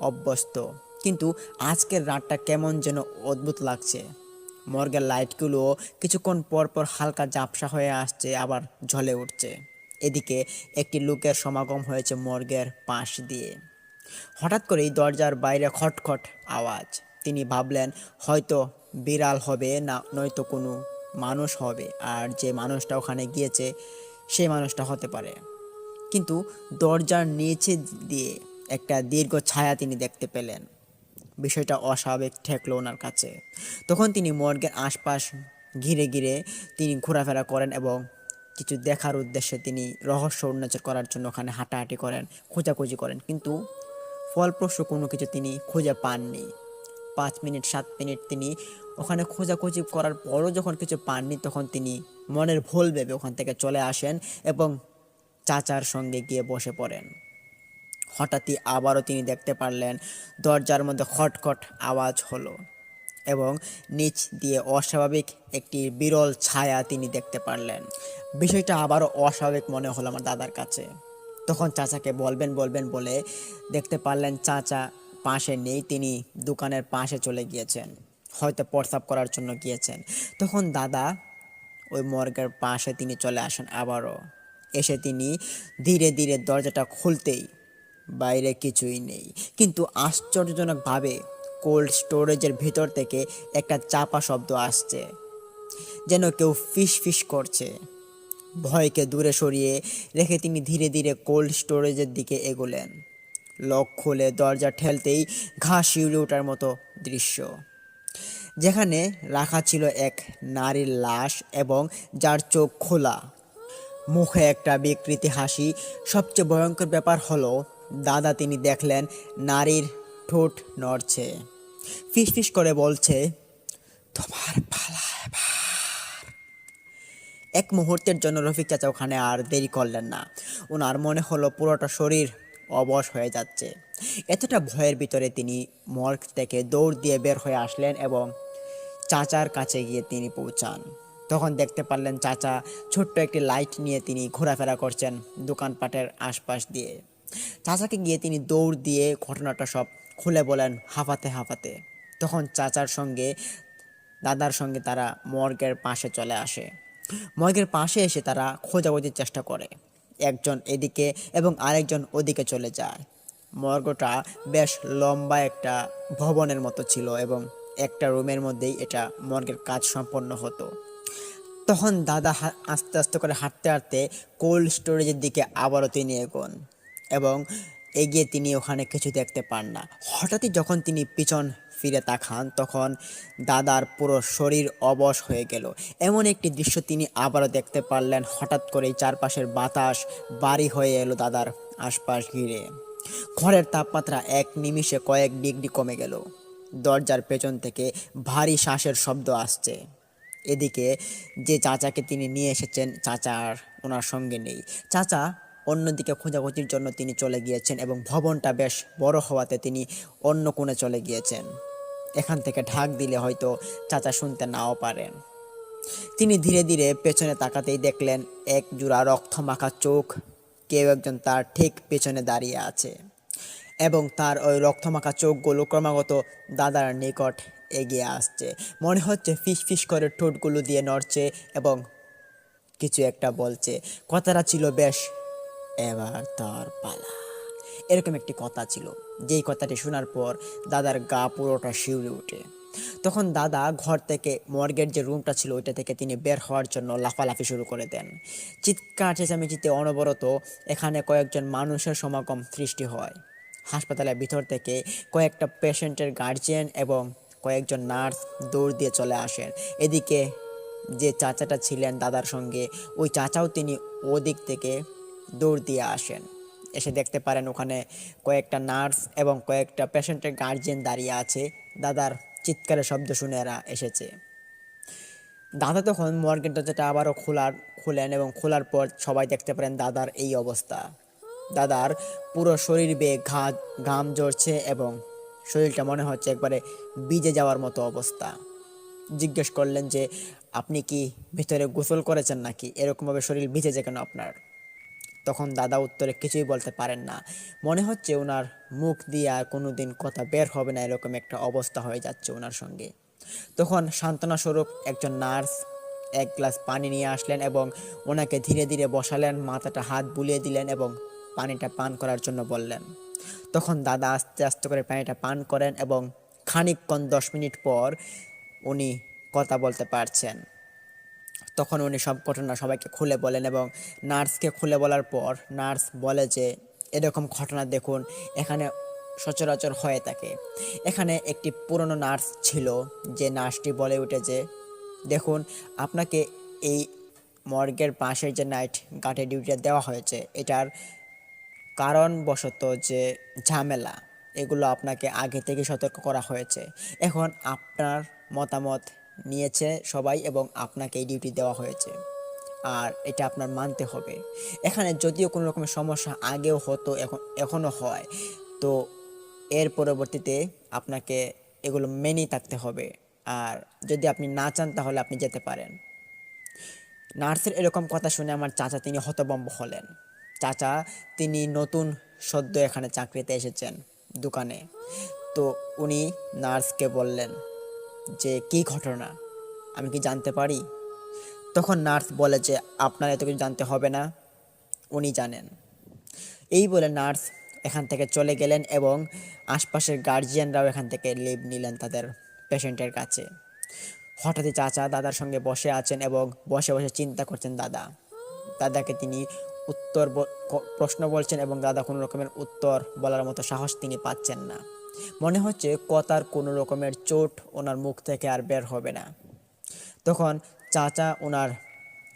অভ্যস্ত, কিন্তু আজকের রাতটা কেমন যেন অদ্ভুত লাগছে। মর্গের লাইটগুলো কিছুক্ষণ পর পর হালকা ঝাপসা হয়ে আসছে, আবার জ্বলে উঠছে। এদিকে একটি লোকের সমাগম হয়েছে মর্গের পাশ দিয়ে। হঠাৎ করেই দরজার বাইরে খটখট আওয়াজ। তিনি ভাবলেন হয়তো বিড়াল হবে, না নয়তো কোনো মানুষ হবে, আর যে মানুষটা ওখানে গিয়েছে সেই মানুষটা হতে পারে। কিন্তু দরজার নিচে দিয়ে একটা দীর্ঘ ছায়া তিনি দেখতে পেলেন। বিষয়টা অস্বাভাবিক ঠেকলো ওনার কাছে। তখন তিনি মর্গের আশপাশ ঘিরে ঘিরে তিনি ঘোরাফেরা করেন এবং কিছু দেখার উদ্দেশ্যে তিনি রহস্য উন্মোচন করার জন্য ওখানে হাঁটাহাঁটি করেন, খোঁজাখুঁজি করেন, কিন্তু ফলপ্রসূ কোনো কিছু তিনি খুঁজে পাননি। 5 মিনিট 7 মিনিট তিনি ওখানে খোঁজাখুঁজি করার পরও যখন কিছু পাননি, তখন তিনি মনের ভুল ভেবে ওখান থেকে চলে আসেন এবং চাচার সঙ্গে গিয়ে বসে পড়েন। হঠাৎই আবারও তিনি দেখতে পারলেন দরজার মধ্যে খটখট আওয়াজ হলো এবং নিচ দিয়ে অস্বাভাবিক একটি বিরল ছায়া তিনি দেখতে পারলেন। বিষয়টা আবারও অস্বাভাবিক মনে হলো আমার দাদার কাছে। তখন চাচাকে বলবেন বলবেন বলে দেখতে পারলেন চাচা পাশে নেই, তিনি দোকানের পাশে চলে গিয়েছেন, হয়তো প্রস্রাব করার জন্য গিয়েছেন। তখন দাদা ওই মর্গের পাশে তিনি চলে আসেন আবারও। এসে তিনি ধীরে ধীরে দরজাটা খুলতেই বাইরে কিছুই নেই, কিন্তু আশ্চর্যজনকভাবে কোল্ড স্টোরেজের ভিতর থেকে একটা চাপা শব্দ আসছে, যেন কেউ ফিস ফিস করছে। ভয়কে দূরে সরিয়ে রেখে তিনি ধীরে ধীরে কোল্ড স্টোরেজের দিকে এগোলেন। লক খুলে দরজা ঠেলতেই ঘাস শিউরে ওঠার মতো দৃশ্য, যেখানে রাখা ছিল এক নারীর লাশ এবং যার চোখ খোলা, মুখে একটা বিকৃতি হাসি। সবচেয়ে ভয়ঙ্কর ব্যাপার হলো দাদা তিনি দেখলেন নারীর ঠোঁট নড়ছে, ফিসফিস করে বলছে, তোমার পালা এবার। এক মুহূর্তের জন্য রফিক চাচা ওখানে আর দেরি করলেন না। ওনার মনে হলো পুরোটা শরীর অবশ হয়ে যাচ্ছে। এতটা ভয়ের ভিতরে তিনি মর্গ থেকে দৌড় দিয়ে বের হয়ে আসলেন এবং চাচার কাছে গিয়ে তিনি পৌঁছান। তখন দেখতে পারলেন চাচা ছোট্ট একটি লাইট নিয়ে তিনি ঘোরাফেরা করছেন দোকানপাটের আশপাশ দিয়ে। চাচাকে গিয়ে তিনি দৌড় দিয়ে ঘটনাটা সব খুলে বলেন হাঁপাতে হাঁপাতে। তখন চাচার সঙ্গে দাদার সঙ্গে তারা মর্গের পাশে চলে আসে। মর্গের পাশে এসে তারা খোঁজাখুঁজির চেষ্টা করে, একজন এদিকে এবং আরেকজন ওদিকে চলে যায়। মর্গটা বেশ লম্বা একটা ভবনের মতো ছিল এবং একটা রুমের মধ্যেই এটা মর্গের কাজ সম্পন্ন হতো। তখন দাদা আস্তে আস্তে করে হাঁটতে হাঁটতে কোল্ড স্টোরেজের দিকে আবারও তিনি এগোন এবং এগিয়ে তিনি ওখানে কিছু দেখতে পান না। হঠাৎই যখন তিনি পিছন ফিরে তাকান, তখন দাদার পুরো শরীর অবশ হয়ে গেল। এমন একটি দৃশ্য তিনি আবারও দেখতে পারলেন। হঠাৎ করেই চারপাশের বাতাস ভারী হয়ে এলো দাদার আশপাশ ঘিরে। ঘরের তাপমাত্রা এক নিমিষে কয়েক ডিগ্রি কমে গেল। দরজার পেছন থেকে ভারী শ্বাসের শব্দ আসছে। এদিকে যে চাচাকে তিনি নিয়ে এসেছেন, চাচা আর ওনার সঙ্গে নেই। চাচা অন্যদিকে খোঁজাখুঁজির জন্য তিনি চলে গিয়েছেন এবং ভবনটা বেশ বড় হওয়াতে তিনি অন্য কোণে চলে গিয়েছেন। এখান থেকে ঢাক দিলে হয়তো চাচা শুনতে নাও পারেন। তিনি ধীরে ধীরে পেছনে তাকাতেই দেখলেন এক জোড়া রক্তমাখা চোখ, কেউ একজন তার ঠিক পেছনে দাঁড়িয়ে আছে এবং তার ওই রক্তমাখা চোখগুলো ক্রমাগত দাদার নিকট এগিয়ে আসছে। মনে হচ্ছে ফিস ফিস করে ঠোঁটগুলো দিয়ে নড়ছে এবং কিছু একটা বলছে। কথাটা ছিল বেশ, এবার তোর পালা, এরকম একটি কথা ছিল, যেই কথাটি শোনার পর দাদার গা পুরোটা শিউরে ওঠে। তখন দাদা ঘর থেকে মর্গের যে রুমটা ছিল ওইটা থেকে তিনি বের হওয়ার জন্য লাফালাফি শুরু করে দেন। চিৎকার চেঁচামেচিতে অনবরত এখানে কয়েকজন মানুষের সমাগম সৃষ্টি হয়। হাসপাতালের ভিতর থেকে কয়েকটা পেশেন্টের গার্জিয়ান এবং কয়েকজন নার্স দৌড় দিয়ে চলে আসেন। এদিকে যে চাচাটা ছিলেন দাদার সঙ্গে, ওই চাচাও তিনি ওদিক থেকে দৌড় দিয়ে আসেন। এসে দেখতে পারেন ওখানে কয়েকটা নার্স এবং কয়েকটা পেশেন্টের গার্জিয়ান দাঁড়িয়ে আছে। দাদার চিৎকারের শব্দ শুনে এরা এসেছে। দাদা তখন মর্গের দরজাটা আবারও খুলেন এবং খোলার পর সবাই দেখতে পারেন দাদার এই অবস্থা। দাদার পুরো শরীর বেয়ে ঘাম ঝরছে এবং শরীরটা মনে হচ্ছে একবারে ভিজে যাওয়ার মতো অবস্থা। জিজ্ঞেস করলেন যে আপনি কি ভিতরে গোসল করেছেন নাকি, এরকমভাবে শরীর ভিজেছে কেন আপনার? তখন দাদা উত্তরে কিছুই বলতে পারেন না। মনে হচ্ছে ওনার মুখ দিয়ে আর কোনোদিন কথা বের হবে না, এরকম একটা অবস্থা হয়ে যাচ্ছে ওনার সঙ্গে। তখন সান্ত্বনা স্বরূপ একজন নার্স এক গ্লাস পানি নিয়ে আসলেন এবং ওনাকে ধীরে ধীরে বসালেন, মাথাটা হাত বুলিয়ে দিলেন এবং পানিটা পান করার জন্য বললেন। তখন দাদা আস্তে আস্তে করে পানিটা পান করেন এবং খানিকক্ষণ 10 মিনিট পর উনি কথা বলতে পারছেন। তখন উনি সব ঘটনা সবাইকে খুলে বলেন এবং নার্সকে খুলে বলার পর নার্স বলে যে এরকম ঘটনা দেখুন এখানে সচরাচর হয়ে থাকে। এখানে একটি পুরনো নার্স ছিল, যে নার্সটি বলে উঠে যে দেখুন আপনাকে এই মর্গের পাশের যে নাইট গার্ডের ডিউটিটা দেওয়া হয়েছে, এটার কারণবশত যে ঝামেলা, এগুলো আপনাকে আগে থেকে সতর্ক করা হয়েছে। এখন আপনার মতামত নিয়েছে সবাই এবং আপনাকে এই ডিউটি দেওয়া হয়েছে, আর এটা আপনার মানতে হবে। এখানে যদিও কোনো রকমের সমস্যা আগেও হতো, এখনও হয়, তো এর পরবর্তীতে আপনাকে এগুলো মেনেই থাকতে হবে। আর যদি আপনি না চান তাহলে আপনি যেতে পারেন। নার্সের এরকম কথা শুনে আমার চাচা তিনি হতভম্ব হলেন। চাচা তিনি নতুন সদ্য এখানে চাকরিতে এসেছেন দোকানে। তো উনি নার্সকে বললেন যে কী ঘটনা, আমি কি জানতে পারি? তখন নার্স বলে যে আপনার এত কিছু জানতে হবে না, উনি জানেন। এই বলে নার্স এখান থেকে চলে গেলেন এবং আশপাশের গার্জিয়ানরাও এখান থেকে লিভ নিলেন তাদের পেশেন্টের কাছে। হঠাৎই চাচা দাদার সঙ্গে বসে আছেন এবং বসে বসে চিন্তা করছেন। দাদাকে তিনি প্রশ্ন বলছেন এবং দাদা কোনো রকমের উত্তর বলার মতো সাহস তিনি পাচ্ছেন না। মনে হচ্ছে কথার কোনো রকমের চোট ওনার মুখ থেকে আর বের হবে না। তখন চাচা ওনার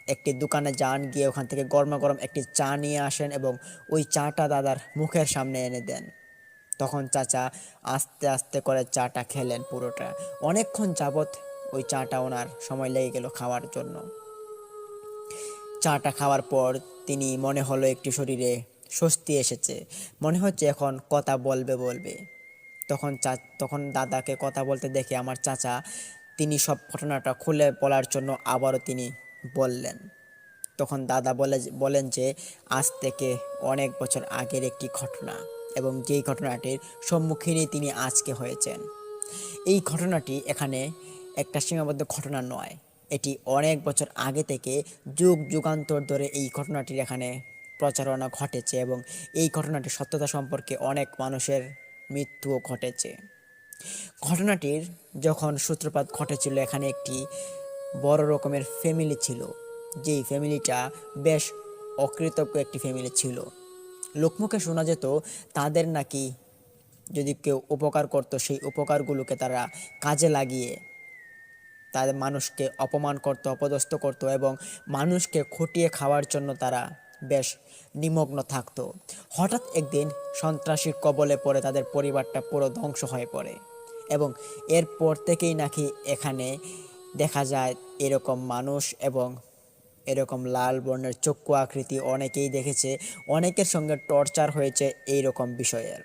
একটি দোকানে যান, গিয়ে ওখান থেকে গরমাগরম একটি চা নিয়ে আসেন এবং ওই চাটা দাদার মুখের সামনে এনে দেন। তখন চাচা আস্তে আস্তে করে চাটা খেলেন পুরোটা। অনেকক্ষণ যাবৎ ওই চাটা ওনার সময় লেগে গেল খাওয়ার জন্য। চাটা খাওয়ার পর তিনি মনে হলো একটু শরীরে স্বস্তি এসেছে, মনে হচ্ছে এখন কথা বলবে। তখন দাদাকে কথা বলতে দেখে আমার চাচা তিনি সব ঘটনাটা খুলে বলার জন্য আবারও তিনি বললেন। তখন দাদা বলেন যে আজ থেকে অনেক বছর আগের একটি ঘটনা এবং যেই ঘটনাটির সম্মুখীনই তিনি আজকে হয়েছেন। এই ঘটনাটি এখানে একটা সীমাবদ্ধ ঘটনা নয়, এটি অনেক বছর আগে থেকে যুগ যুগান্তর ধরে এই ঘটনাটির এখানে প্রচারণা ঘটেছে এবং এই ঘটনাটির সত্যতা সম্পর্কে অনেক মানুষের মৃত্যুও ঘটেছে। ঘটনাটির যখন সূত্রপাত ঘটেছিল, এখানে একটি বড় রকমের ফ্যামিলি ছিল, যেই ফ্যামিলিটা বেশ অকৃতজ্ঞ একটি ফ্যামিলি ছিল। লোকমুখে শোনা যেত তাদের নাকি যদি কেউ উপকার করত, সেই উপকারগুলোকে তারা কাজে লাগিয়ে তাদের মানুষকে অপমান করত, অপদস্থ করত এবং মানুষকে খটিয়ে খাওয়ার জন্য তারা বেশ নিমগ্ন থাকত। হঠাৎ একদিন সন্ত্রাসীর কবলে পড়ে তাদের পরিবারটা পুরো ধ্বংস হয়ে পড়ে এবং এরপর থেকেই নাকি এখানে দেখা যায় এরকম মানুষ এবং এরকম লাল বর্ণের চক্ষু আকৃতি অনেকেই দেখেছে, অনেকের সঙ্গে টর্চার হয়েছে এই রকম বিষয়ের।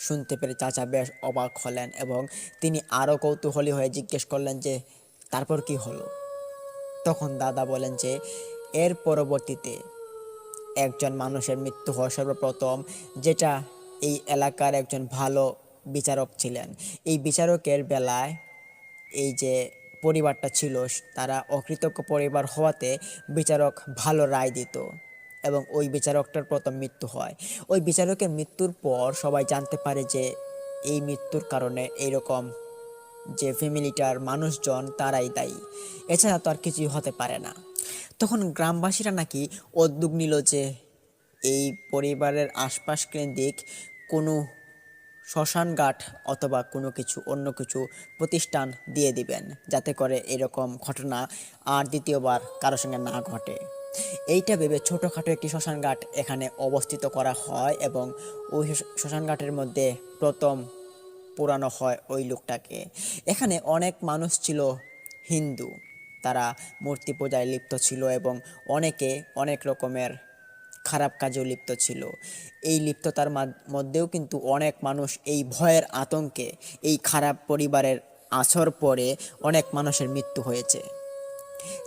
শুনতে পেরে চাচা বেশ অবাক হলেন এবং তিনি আরও কৌতূহলী হয়ে জিজ্ঞেস করলেন যে তারপর কি হলো? তখন দাদা বলেন যে এর পরবর্তীতে একজন মানুষের মৃত্যু হয় সর্বপ্রথম, যেটা এই এলাকার একজন ভালো বিচারক ছিলেন। এই বিচারকের বেলায় এই যে পরিবারটা ছিল তারা অকৃতজ্ঞ পরিবার হওয়াতে বিচারক ভালো রায় দিত এবং ওই বিচারকটার প্রথম মৃত্যু হয়। ওই বিচারকের মৃত্যুর পর সবাই জানতে পারে যে এই মৃত্যুর কারণে এইরকম যে ফ্যামিলিটার মানুষজন তারাই দায়ী, এছাড়া তো আর কিছুই হতে পারে না। তখন গ্রামবাসীরা নাকি উদ্যোগ নিল যে এই পরিবারের আশপাশ কেন্দ্রিক কোনো শ্মশান ঘাট অথবা কোনো কিছু অন্য কিছু প্রতিষ্ঠান দিয়ে দিবেন, যাতে করে এরকম ঘটনা আর দ্বিতীয়বার কারোর সঙ্গে না ঘটে। এইটা ভেবে ছোটোখাটো একটি শ্মশান ঘাট এখানে অবস্থিত করা হয় এবং ওই শ্মশান ঘাটের মধ্যে প্রথম পোড়ানো হয় ওই লোকটাকে। এখানে অনেক মানুষ ছিল হিন্দু, তারা মূর্তি পূজায় লিপ্ত ছিল এবং অনেকে অনেক রকমের খারাপ কাজেও লিপ্ত ছিল। এই লিপ্ততার মধ্যেও কিন্তু অনেক মানুষ এই ভয়ের আতঙ্কে এই খারাপ পরিবারের আছর পরে অনেক মানুষের মৃত্যু হয়েছে।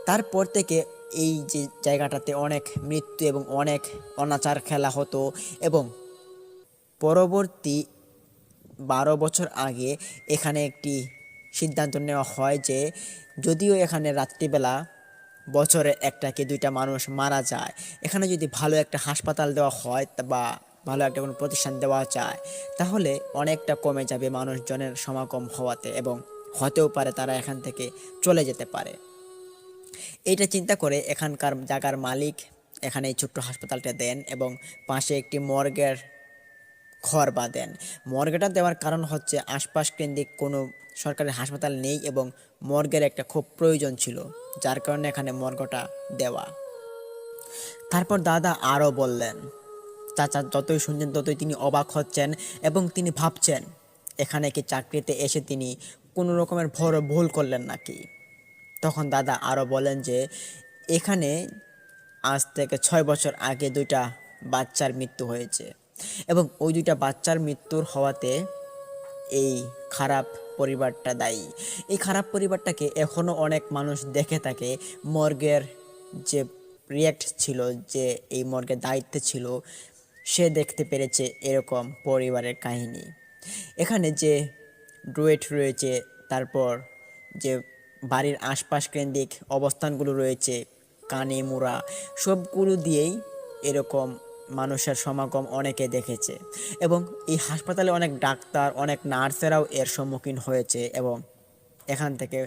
তারপর থেকে এই যে জায়গাটাতে অনেক মৃত্যু এবং অনেক অনাচার খেলা হতো এবং পরবর্তী 12 বছর আগে এখানে একটি সিদ্ধান্ত নেওয়া হয় যে যদিও এখানে রাত্রিবেলা বছরে একটা কি দুইটা মানুষ মারা যায়, এখানে যদি ভালো একটা হাসপাতাল দেওয়া হয় বা ভালো একটা কোনো প্রতিষ্ঠান দেওয়া যায়, তাহলে অনেকটা কমে যাবে মানুষজনের সমাগম হওয়াতে এবং হতেও পারে তারা এখান থেকে চলে যেতে পারে। এইটা চিন্তা করে এখানকার জায়গার মালিক এখানে এই ছোট্ট হাসপাতালটা দেন এবং পাশে একটি মর্গের ঘর বাঁধেন। মর্গটা দেওয়ার কারণ হচ্ছে আশপাশ কেন্দ্রিক কোনো সরকারি হাসপাতাল নেই এবং মর্গের একটা খুব প্রয়োজন ছিল, যার কারণে এখানে মর্গটা দেওয়া। তারপর দাদা আরও বললেন। চাচা যতই শুনছেন ততই তিনি অবাক হচ্ছেন এবং তিনি ভাবছেন এখানে কি চাকরিতে এসে তিনি কোনো রকমের বড় ভুল করলেন নাকি। তখন দাদা আরও বলেন যে এখানে আজ থেকে 6 বছর আগে 2টা বাচ্চার মৃত্যু হয়েছে এবং ওই 2টা বাচ্চার মৃত্যুর হওয়াতে এই খারাপ পরিবারটা দায়ী। এই খারাপ পরিবারটাকে এখনও অনেক মানুষ দেখে থাকে। মর্গের যে রিয়েক্ট ছিল, যে এই মর্গের দায়িত্বে ছিল, সে দেখতে পেরেছে এরকম পরিবারের কাহিনী। এখানে যে ডুয়েট রয়েছে, তারপর যে বাড়ির আশপাশ কেন্দ্রিক অবস্থানগুলো রয়েছে, কানে মুড়া, সবগুলো দিয়েই এরকম মানুষের সমাগম অনেকে দেখেছে এবং এই হাসপাতালে অনেক ডাক্তার, অনেক নার্সেরাও এর সম্মুখীন হয়েছে এবং এখান থেকে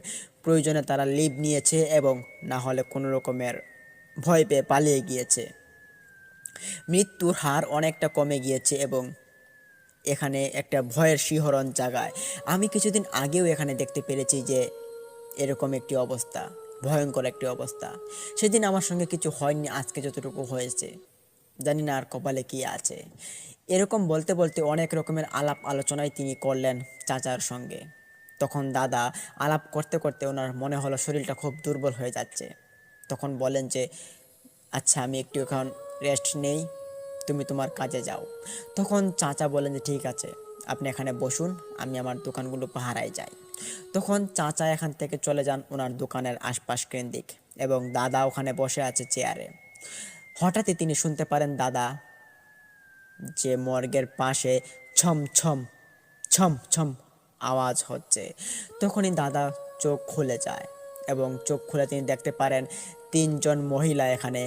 প্রয়োজনে তারা লিভ নিয়েছে এবং না হলে কোনো রকমের ভয় পেয়ে পালিয়ে গিয়েছে। মৃত্যুর হার অনেকটা কমে গিয়েছে এবং এখানে একটা ভয়ের শিহরণ জাগায়। আমি কিছুদিন আগেও এখানে দেখতে পেরেছি যে এরকম একটি অবস্থা, ভয়ঙ্কর একটি অবস্থা। সেদিন আমার সঙ্গে কিছু হয়নি, আজকে যতটুকু হয়েছে জানি না আর কপালে কি আছে। এরকম বলতে বলতে অনেক রকমের আলাপ আলোচনায় তিনি করলেন চাচার সঙ্গে। তখন দাদা আলাপ করতে করতে ওনার মনে হলো শরীরটা খুব দুর্বল হয়ে যাচ্ছে। তখন বলেন যে আচ্ছা আমি একটু এখন রেস্ট নেই, তুমি তোমার কাজে যাও। তখন চাচা বলেন যে ঠিক আছে, আপনি এখানে বসুন, আমি আমার দোকানগুলো পাহারায় যাই। তখন চাচা এখান থেকে চলে যান ওনার দোকানের আশপাশ কেন্দ্রিক এবং দাদা ওখানে বসে আছে চেয়ারে। হঠাৎই তিনি শুনতে পারেন দাদা যে মর্গের পাশে ছম ছম ছম ছম আওয়াজ হচ্ছে। তখনই দাদা চোখ খুলে যায় এবং চোখ খুলে তিনি দেখতে পারেন 3জন মহিলা এখানে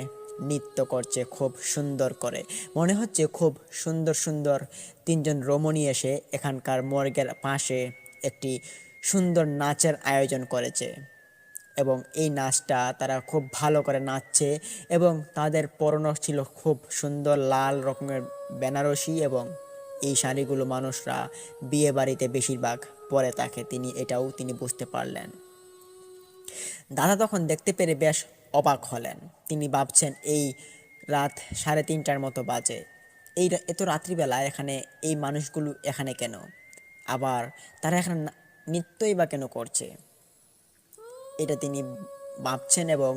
নৃত্য করছে খুব সুন্দর করে। মনে হচ্ছে খুব সুন্দর সুন্দর 3জন রমণী এসে এখানকার মর্গের পাশে একটি সুন্দর নাচের আয়োজন করেছে এবং এই নাচটা তারা খুব ভালো করে নাচছে এবং তাদের পরনে ছিল খুব সুন্দর লাল রকমের বেনারসি এবং এই শাড়িগুলো মানুষরা বিয়ে বাড়িতে বেশিরভাগ পরে থাকে। তিনি বুঝতে পারলেন। দাদা তখন দেখতে পেরে বেশ অবাক হলেন। তিনি ভাবছেন এই রাত 3:30টার মতো বাজে, এত রাত্রিবেলা এখানে এই মানুষগুলো এখানে কেন, আবার তারা এখানে নৃত্যই বা কেন করছে, এটা তিনি ভাবছেন এবং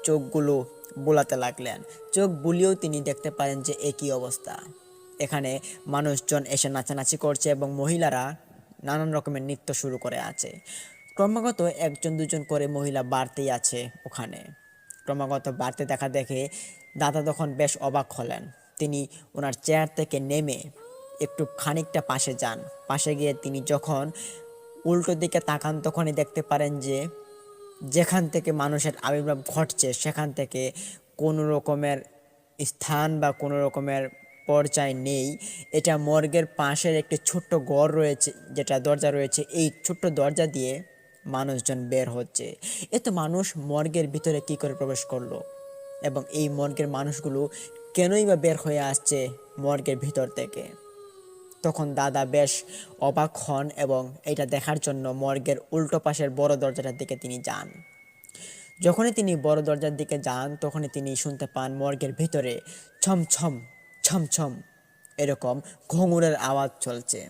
চোখগুলো বোলাতে লাগলেন। চোখ বুলিয়েও তিনি দেখতে পারেন যে একই অবস্থা। এখানে মানুষজন এসে নাচানাচি করছে এবং মহিলারা নানান রকমের নৃত্য শুরু করে আছে। ক্রমাগত 1-2জন করে মহিলা বাড়তেই আছে ওখানে। ক্রমাগত বাড়তে দেখা দেখে দাদা তখন বেশ অবাক হলেন। তিনি ওনার চেয়ার থেকে নেমে একটু খানিকটা পাশে যান। পাশে গিয়ে তিনি যখন উল্টো দিকে তাকান তখনই দেখতে পারেন যে যেখান থেকে মানুষের আবির্ভাব ঘটছে সেখান থেকে কোনো রকমের স্থান বা কোনো রকমের পর্যায় নেই। এটা মর্গের পাশের একটি ছোট্ট ঘর রয়েছে, যেটা দরজা রয়েছে, এই ছোট্ট দরজা দিয়ে মানুষজন বের হচ্ছে। এত মানুষ মর্গের ভিতরে কি করে প্রবেশ করলো এবং এই মর্গের মানুষগুলো কেনই বা বের হয়ে আসছে মর্গের ভিতর থেকে। তখন দাদা বেশ অবাক হন এবং এটা দেখার জন্য মর্গের উল্টো পাশের বড় দরজাটার দিকে তিনি যান। যখনই তিনি বড় দরজার দিকে যান তখনই তিনি শুনতে পান মর্গের ভিতরে ছম ছম ছম ছম এরকম ঘুঙুরের আওয়াজ চলছে।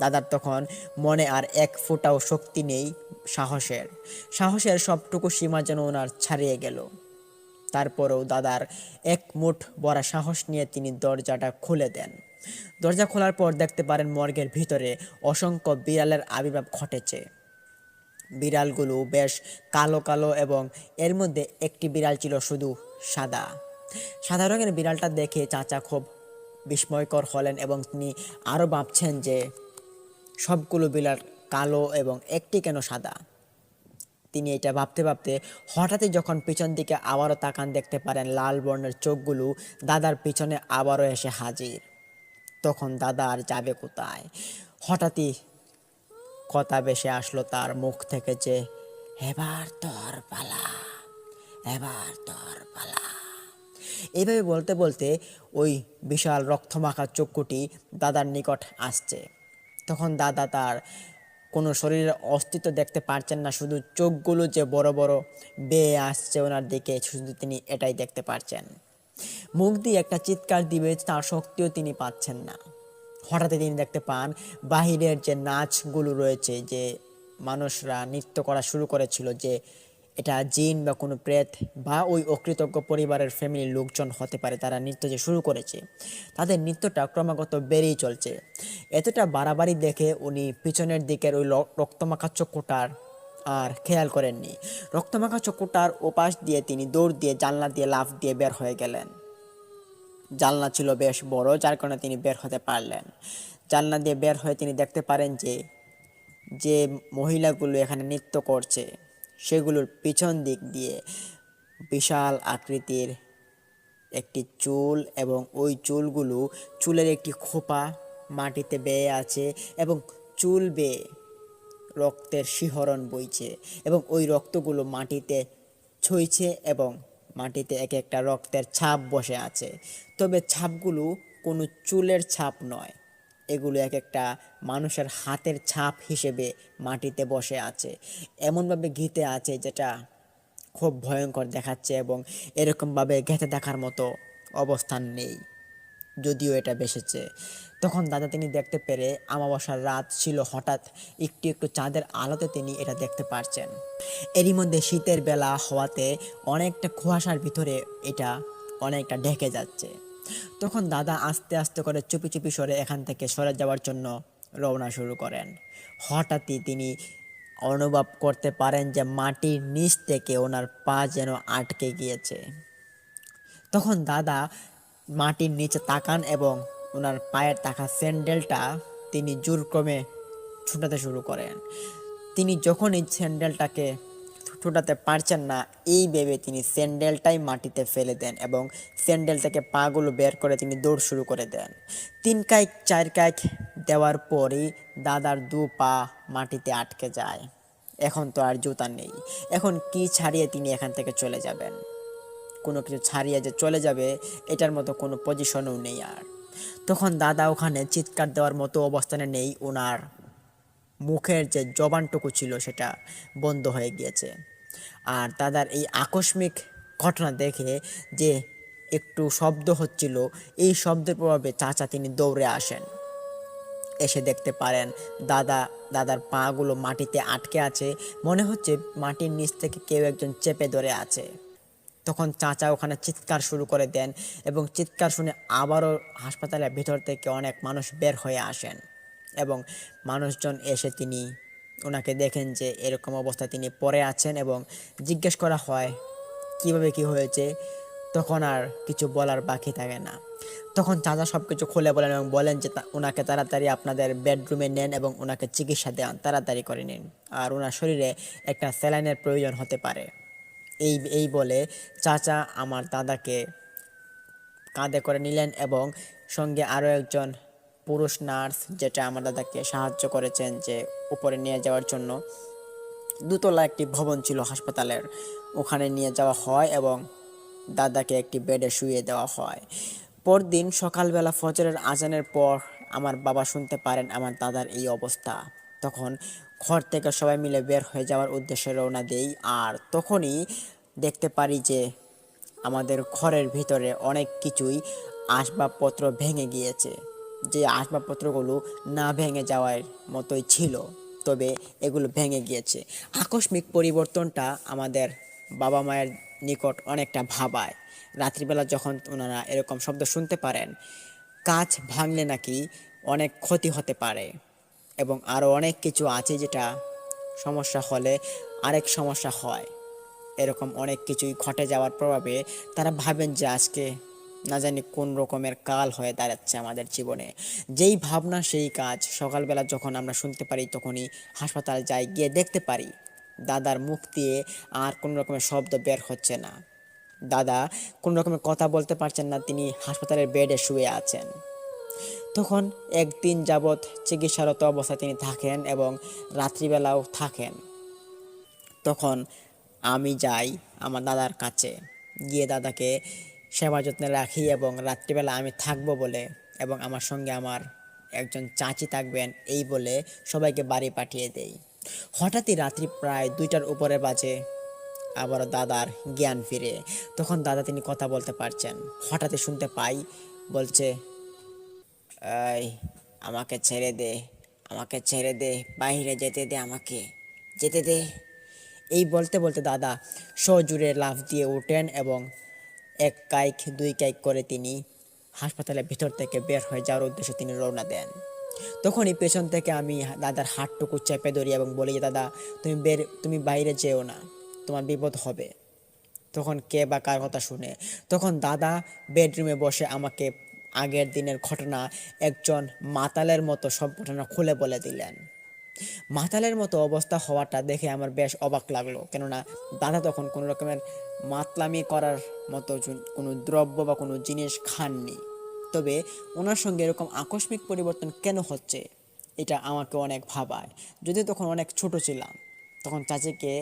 দাদার তখন মনে আর এক ফোঁটাও শক্তি নেই, সাহসের সবটুকু সীমা যেন ওনার ছাড়িয়ে গেল। তারপরেও দাদার এক মুঠ বড় সাহস নিয়ে তিনি দরজাটা খুলে দেন। দরজা খোলার পর দেখতে পারেন মর্গের ভিতরে অসংখ্য বিড়ালের আবির্ভাব ঘটেছে। বিড়ালগুলো বেশ কালো কালো এবং এর মধ্যে একটি বিড়াল ছিল শুধু সাদা। সাদা রঙের বিড়ালটা দেখে চাচা খুব বিস্ময়কর হলেন এবং তিনি আরও ভাবছেন যে সবগুলো বিড়াল কালো এবং একটি কেন সাদা। তিনি এটা ভাবতে ভাবতে হঠাৎই যখন পিছন দিকে আবারও তাকান দেখতে পারেন লাল বর্ণের চোখগুলো দাদার পিছনে আবারও এসে হাজির। তখন দাদা আর যাবে কোথায়? হঠাৎই কথা ভেসে আসলো তার মুখ থেকে যে এবার তোর পালা, এবার তোর পালা। এইভাবে বলতে বলতে ওই বিশাল রক্তমাখা চক্ষুটি দাদার নিকট আসছে। তখন দাদা তার কোনো শরীরের অস্তিত্ব দেখতে পারছেন না, শুধু চোখগুলো যে বড় বড় বেয়ে আসছে ওনার দিকে, শুধু তিনি এটাই দেখতে পারছেন। মুখ দিয়ে একটা চিৎকার দিবে তার শক্তিও তিনি পাচ্ছেন না। হঠাৎই তিনি দেখতে পান বাহিরের যে নাচগুলো রয়েছে, যে মানুষরা নৃত্য করা শুরু করেছিল, যে এটা জিন বা কোনো প্রেত বা ওই অকৃতজ্ঞ পরিবারের ফ্যামিলির লোকজন হতে পারে, তারা নৃত্য যে শুরু করেছে, তাদের নৃত্যটা ক্রমাগত বেড়েই চলছে। এতটা বাড়াবাড়ি দেখে উনি পিছনের দিকের ওই রক্তমাখা চক্ষুটার আর খেয়াল করেননি। রক্তমাখা চক্ষুটার ওপাশ দিয়ে তিনি দৌড় দিয়ে জানলা দিয়ে লাফ দিয়ে বের হয়ে গেলেন। জানলা ছিল বেশ বড়, যার কারণে তিনি বের হতে পারলেন। জানলা দিয়ে বের হয়ে তিনি দেখতে পারেন যে যে মহিলাগুলো এখানে নৃত্য করছে সেগুলোর পিছন দিক দিয়ে বিশাল আকৃতির একটি চুল, এবং ওই চুলগুলো, চুলের একটি খোপা মাটিতে বেয়ে আছে, এবং চুল বেয়ে রক্তের শিহরণ বইছে, এবং ওই রক্তগুলো মাটিতে ছুঁইছে, এবং মাটিতে এক একটা রক্তের ছাপ বসে আছে। তবে ছাপগুলো কোনো চুলের ছাপ নয়, এগুলো এক একটা মানুষের হাতের ছাপ হিসেবে মাটিতে বসে আছে, এমনভাবে ঘিতে আছে যেটা খুব ভয়ঙ্কর দেখাচ্ছে, এবং এরকমভাবে ঘেঁটে দেখার মতো অবস্থান নেই, যদিও এটা বেসেছে। তখন দাদা তিনি দেখতে পেরে, আমাবস্যার রাত ছিল, হঠাৎ একটু একটু চাঁদের আলোতে তিনি এটা দেখতে পারছেন। এরই মধ্যে শীতের বেলা হওয়াতে অনেকটা কুয়াশার ভিতরে এটা অনেকটা ঢেকে যাচ্ছে। তখন দাদা আস্তে আস্তে করে চুপি চুপি সরে এখান থেকে সরে যাওয়ার জন্য রওনা শুরু করেন। হঠাৎই তিনি অনুভব করতে পারেন যে মাটির নিচ থেকে ওনার পা যেন আটকে গিয়েছে। তখন দাদা মাটির নিচে তাকান এবং ওনার পায়ের থাকা স্যান্ডেলটা তিনি জোরক্রমে ছোটাতে শুরু করেন। তিনি যখন এই স্যান্ডেলটাকে ছোটাতে পারছেন না, এই ভেবে তিনি স্যান্ডেলটাই মাটিতে ফেলে দেন, এবং স্যান্ডেল থেকে পাগুলো বের করে তিনি দৌড় শুরু করে দেন। 3 কাইক 4 কাইক দেওয়ার পরই দাদার দু পা মাটিতে আটকে যায়। এখন তো আর জুতা নেই, এখন কি ছাড়িয়ে তিনি এখান থেকে চলে যাবেন? কোনো কিছু ছাড়িয়ে যে চলে যাবে এটার মতো কোনো পজিশনও নেই আর। তখন দাদা ওখানে চিৎকার দেওয়ার মতো অবস্থানে নেই, ওনার মুখের যে জবানটুকু ছিল সেটা বন্ধ হয়ে গিয়েছে। আর দাদার এই আকস্মিক ঘটনা দেখে যে একটু শব্দ হচ্ছিল, এই শব্দের প্রভাবে চাচা তিনি দৌড়ে আসেন। এসে দেখতে পারেন দাদার পাগুলো মাটিতে আটকে আছে, মনে হচ্ছে মাটির নিচ থেকে কেউ একজন চেপে ধরে আছে। তখন চাচা ওখানে চিৎকার শুরু করে দেন, এবং চিৎকার শুনে আবারও হাসপাতালের ভিতর থেকে অনেক মানুষ বের হয়ে আসেন, এবং মানুষজন এসে তিনি ওনাকে দেখেন যে এরকম অবস্থায় তিনি পড়ে আছেন, এবং জিজ্ঞেস করা হয় কিভাবে কি হয়েছে। তখন আর কিছু বলার বাকি থাকে না। তখন চাচা সব কিছু খুলে বলেন এবং বলেন যে ওনাকে তাড়াতাড়ি আপনাদের বেডরুমে নেন এবং ওনাকে চিকিৎসা দেন, তাড়াতাড়ি করে নিন, আর ওনার শরীরে একটা স্যালাইনের প্রয়োজন হতে পারে। এই এই বলে চাচা আমার দাদাকে কাঁধে করে নিলেন, এবং সঙ্গে আরও একজন পুরুষ নার্স, যেটা আমার দাদাকে সাহায্য করেছেন যে উপরে নিয়ে যাওয়ার জন্য। দোতলা একটি ভবন ছিল হাসপাতালের, ওখানে নিয়ে যাওয়া হয় এবং দাদাকে একটি বেডে শুইয়ে দেওয়া হয়। পরদিন সকালবেলা ফজরের আজানের পর আমার বাবা শুনতে পারেন আমার দাদার এই অবস্থা। তখন ঘর থেকে সবাই মিলে বের হয়ে যাওয়ার উদ্দেশ্যে রওনা দেই, আর তখনই দেখতে পারি যে আমাদের ঘরের ভিতরে অনেক কিছুই আসবাবপত্র ভেঙে গিয়েছে, যে আসবাবপত্রগুলো না ভেঙে যাওয়ার মতোই ছিল, তবে এগুলো ভেঙে গিয়েছে। আকস্মিক পরিবর্তনটা আমাদের বাবা মায়ের নিকট অনেকটা ভাবায়। রাত্রিবেলা যখন ওনারা এরকম শব্দ শুনতে পারেন, কাঁচ ভাঙলে নাকি অনেক ক্ষতি হতে পারে, এবং আরও অনেক কিছু আছে যেটা সমস্যা হলে আরেক সমস্যা হয়, এরকম অনেক কিছুই ঘটে যাওয়ার প্রভাবে তারা ভাবেন যে আজকে না জানি কোন রকমের কাল হয়ে দাঁড়াচ্ছে আমাদের জীবনে। যেই ভাবনা সেই কাজ। সকালবেলা যখন আমরা শুনতে পারি তখনই হাসপাতাল যাই, গিয়ে দেখতে পারি দাদার মুখ দিয়ে আর কোনো রকমের শব্দ বের হচ্ছে না। দাদা কোনো রকমের কথা বলতে পারছেন না, তিনি হাসপাতালের বেডে শুয়ে আছেন। তখন একদিন যাবৎ চিকিৎসারত অবস্থায় তিনি থাকেন এবং রাত্রিবেলাও থাকেন। তখন আমি যাই আমার দাদার কাছে, গিয়ে দাদাকে সেবা যত্নে রাখি, এবং রাত্রিবেলা আমি থাকবো বলে এবং আমার সঙ্গে আমার একজন চাচি থাকবেন এই বলে সবাইকে বাড়ি পাঠিয়ে দেই। হঠাৎই রাত্রি প্রায় 2টার উপরে বাজে, আবারও দাদার জ্ঞান ফিরে। তখন দাদা তিনি কথা বলতে পারছেন। হঠাৎই শুনতে পাই বলছে, এই আমাকে ছেড়ে দে, আমাকে ছেড়ে দে, বাইরে যেতে দে, আমাকে যেতে দে। এই বলতে বলতে দাদা সজোরে লাফ দিয়ে ওঠেন এবং এক কাইক দুই কাইক করে তিনি হাসপাতালের ভিতর থেকে বের হয়ে যাওয়ার উদ্দেশ্যে তিনি রওনা দেন। তখনই পেছন থেকে আমি দাদার হাতটুকু চেপে ধরি এবং বলি যে, দাদা তুমি বাইরে যেও না, তোমার বিপদ হবে। তখন কে বা কার কথা শুনে? তখন দাদা বেডরুমে বসে আমাকে আগের দিনের ঘটনা একজন মাতালের মতো সব ঘটনা খুলে বলে দিলেন। মাতালের মতো অবস্থা হওয়াটা দেখে আমার বেশ অবাক লাগলো, কেননা দাদা তখন কোনো রকমের মাতলামি করার মতো কোনো দ্রব্য বা কোনো জিনিস খাননি। তবে ওনার সঙ্গে এরকম আকস্মিক পরিবর্তন কেন হচ্ছে এটা আমাকে অনেক ভাবায়। যদিও তখন অনেক ছোট ছিলাম, তখন চাচিকে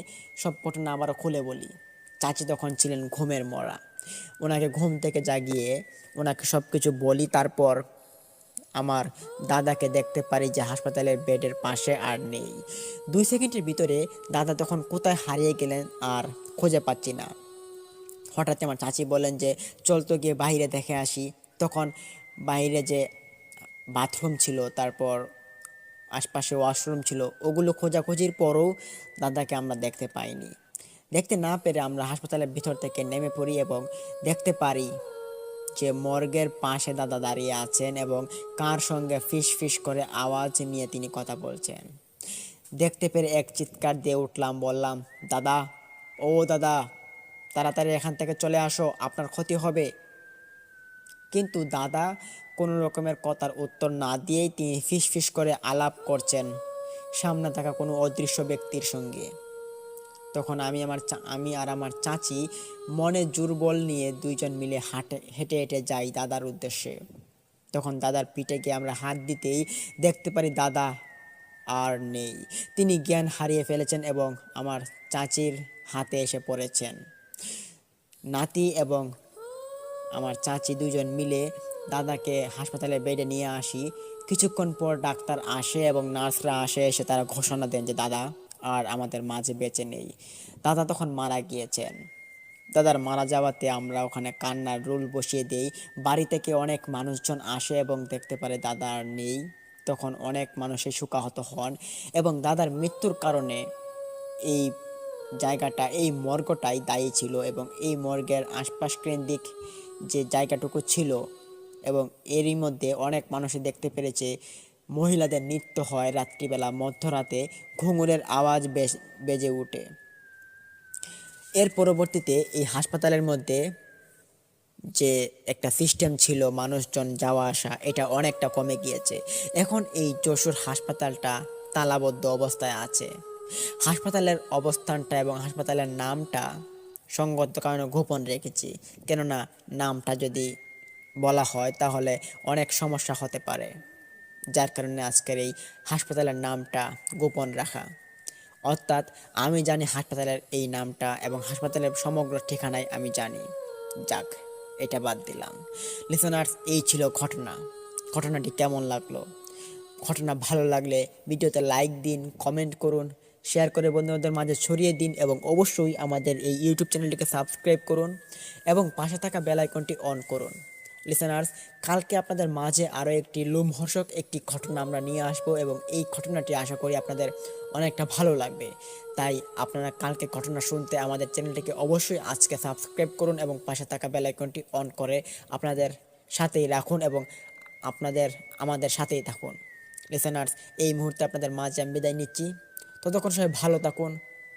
সব ঘটনা আবারও খুলে বলি। চাচি তখন ছিলেন ঘুমের মরা। ওনাকে ঘুম থেকে জাগিয়ে ওনাকে সব কিছু বলি। তারপর আমার দাদাকে দেখতে পারি যে হাসপাতালের বেডের পাশে আর নেই। 2 সেকেন্ডের ভিতরে দাদা তখন কোথায় হারিয়ে গেলেন আর খুঁজে পাচ্ছি না। হঠাৎ আমার চাচি বলেন যে, চল তো গিয়ে বাইরে দেখে আসি। তখন বাইরে যে বাথরুম ছিল, তারপর আশপাশে ওয়াশরুম ছিল, ওগুলো খোঁজাখুঁজির পরও দাদাকে আমরা দেখতে পাইনি। দেখতে না পেরে আমরা হাসপাতালের ভিতর থেকে নেমে পড়ি এবং দেখতে পারি যে মর্গের পাশে দাদা দাঁড়িয়ে আছেন এবং কার সঙ্গে ফিস ফিস করে আওয়াজ নিয়ে তিনি কথা বলছেন। দেখতে পেরে এক চিৎকার দিয়ে উঠলাম, বললাম, দাদা, ও দাদা, তাড়াতাড়ি এখান থেকে চলে আসো, আপনার ক্ষতি হবে। কিন্তু দাদা কোনো রকমের কথার উত্তর না দিয়েই তিনি ফিস ফিস করে আলাপ করছেন সামনে থাকা কোনো অদৃশ্য ব্যক্তির সঙ্গে। তখন আমি আর আমার চাচি মনে জোরবল নিয়ে দুইজন মিলে হেঁটে হেঁটে যাই দাদার উদ্দেশ্যে। তখন দাদার পিঠে গিয়ে আমরা হাত দিতেই দেখতে পারি দাদা আর নেই। তিনি জ্ঞান হারিয়ে ফেলেছেন এবং আমার চাচির হাতে এসে পড়েছেন। নাতি এবং আমার চাচি দুজন মিলে দাদাকে হাসপাতালে বেডে নিয়ে আসি। কিছুক্ষণ পর ডাক্তার আসে এবং নার্সরা আসে, এসে তারা ঘোষণা দেন যে দাদা আর আমাদের মাঝে বেঁচে নেই। দাদা তখন মারা গিয়েছেন। দাদার মারা যাওয়াতে আমরা ওখানে কান্নার রোল বসিয়ে দেই। বাড়ি থেকে অনেক মানুষজন আসে এবং দেখতে পারে দাদা আর নেই। তখন অনেক মানুষই শোকাহত হন এবং দাদার মৃত্যুর কারণে এই জায়গাটা, এই মর্গটাই দায়ী ছিল এবং এই মর্গের আশপাশ কেন্দ্রিক যে জায়গাটুকু ছিল এবং এরই মধ্যে অনেক মানুষই দেখতে পেরেছে মহিলাদের নৃত্য হয় রাত্রিবেলা, মধ্যরাতে ঘুঙুরের আওয়াজ বেজে ওঠে। এর পরবর্তীতে এই হাসপাতালের মধ্যে যে একটা সিস্টেম ছিল মানুষজন যাওয়া আসা, এটা অনেকটা কমে গিয়েছে। এখন এই যশোর হাসপাতালটা তালাবদ্ধ অবস্থায় আছে। হাসপাতালের অবস্থানটা এবং হাসপাতালের নামটা সঙ্গত কারণে গোপন রেখেছি, কেননা নামটা যদি বলা হয় তাহলে অনেক সমস্যা হতে পারে, যার কারণে আজকের এই হাসপাতালের নামটা গোপন রাখা। অর্থাৎ আমি জানি হাসপাতালের এই নামটা এবং হাসপাতালের সমগ্র ঠিকানায় আমি জানি। যাক, এটা বাদ দিলাম। লিসনার্স, এই ছিল ঘটনা। ঘটনাটি কেমন লাগলো? ঘটনা ভালো লাগলে ভিডিওতে লাইক দিন, কমেন্ট করুন, শেয়ার করে বন্ধুদের মাঝে ছড়িয়ে দিন এবং অবশ্যই আমাদের এই ইউটিউব চ্যানেলটিকে সাবস্ক্রাইব করুন এবং পাশে থাকা বেল আইকনটি অন করুন। লিসেনার্স, কালকে আপনাদের মাঝে আরও একটি লোমহর্ষক একটি ঘটনা আমরা নিয়ে আসব এবং এই ঘটনাটি আশা করি আপনাদের অনেকটা ভালো লাগবে। তাই আপনারা কালকে ঘটনা শুনতে আমাদের চ্যানেলটিকে অবশ্যই আজকে সাবস্ক্রাইব করুন এবং পাশে থাকা বেল আইকনটি অন করে আপনাদের সাথেই রাখুন এবং আমাদের সাথেই থাকুন। লিসেনার্স, এই মুহূর্তে আপনাদের মাঝে আমি বিদায় নিচ্ছি। ততক্ষণ সবাই ভালো থাকুন,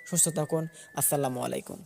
সুস্থ থাকুন। আসসালামু আলাইকুম।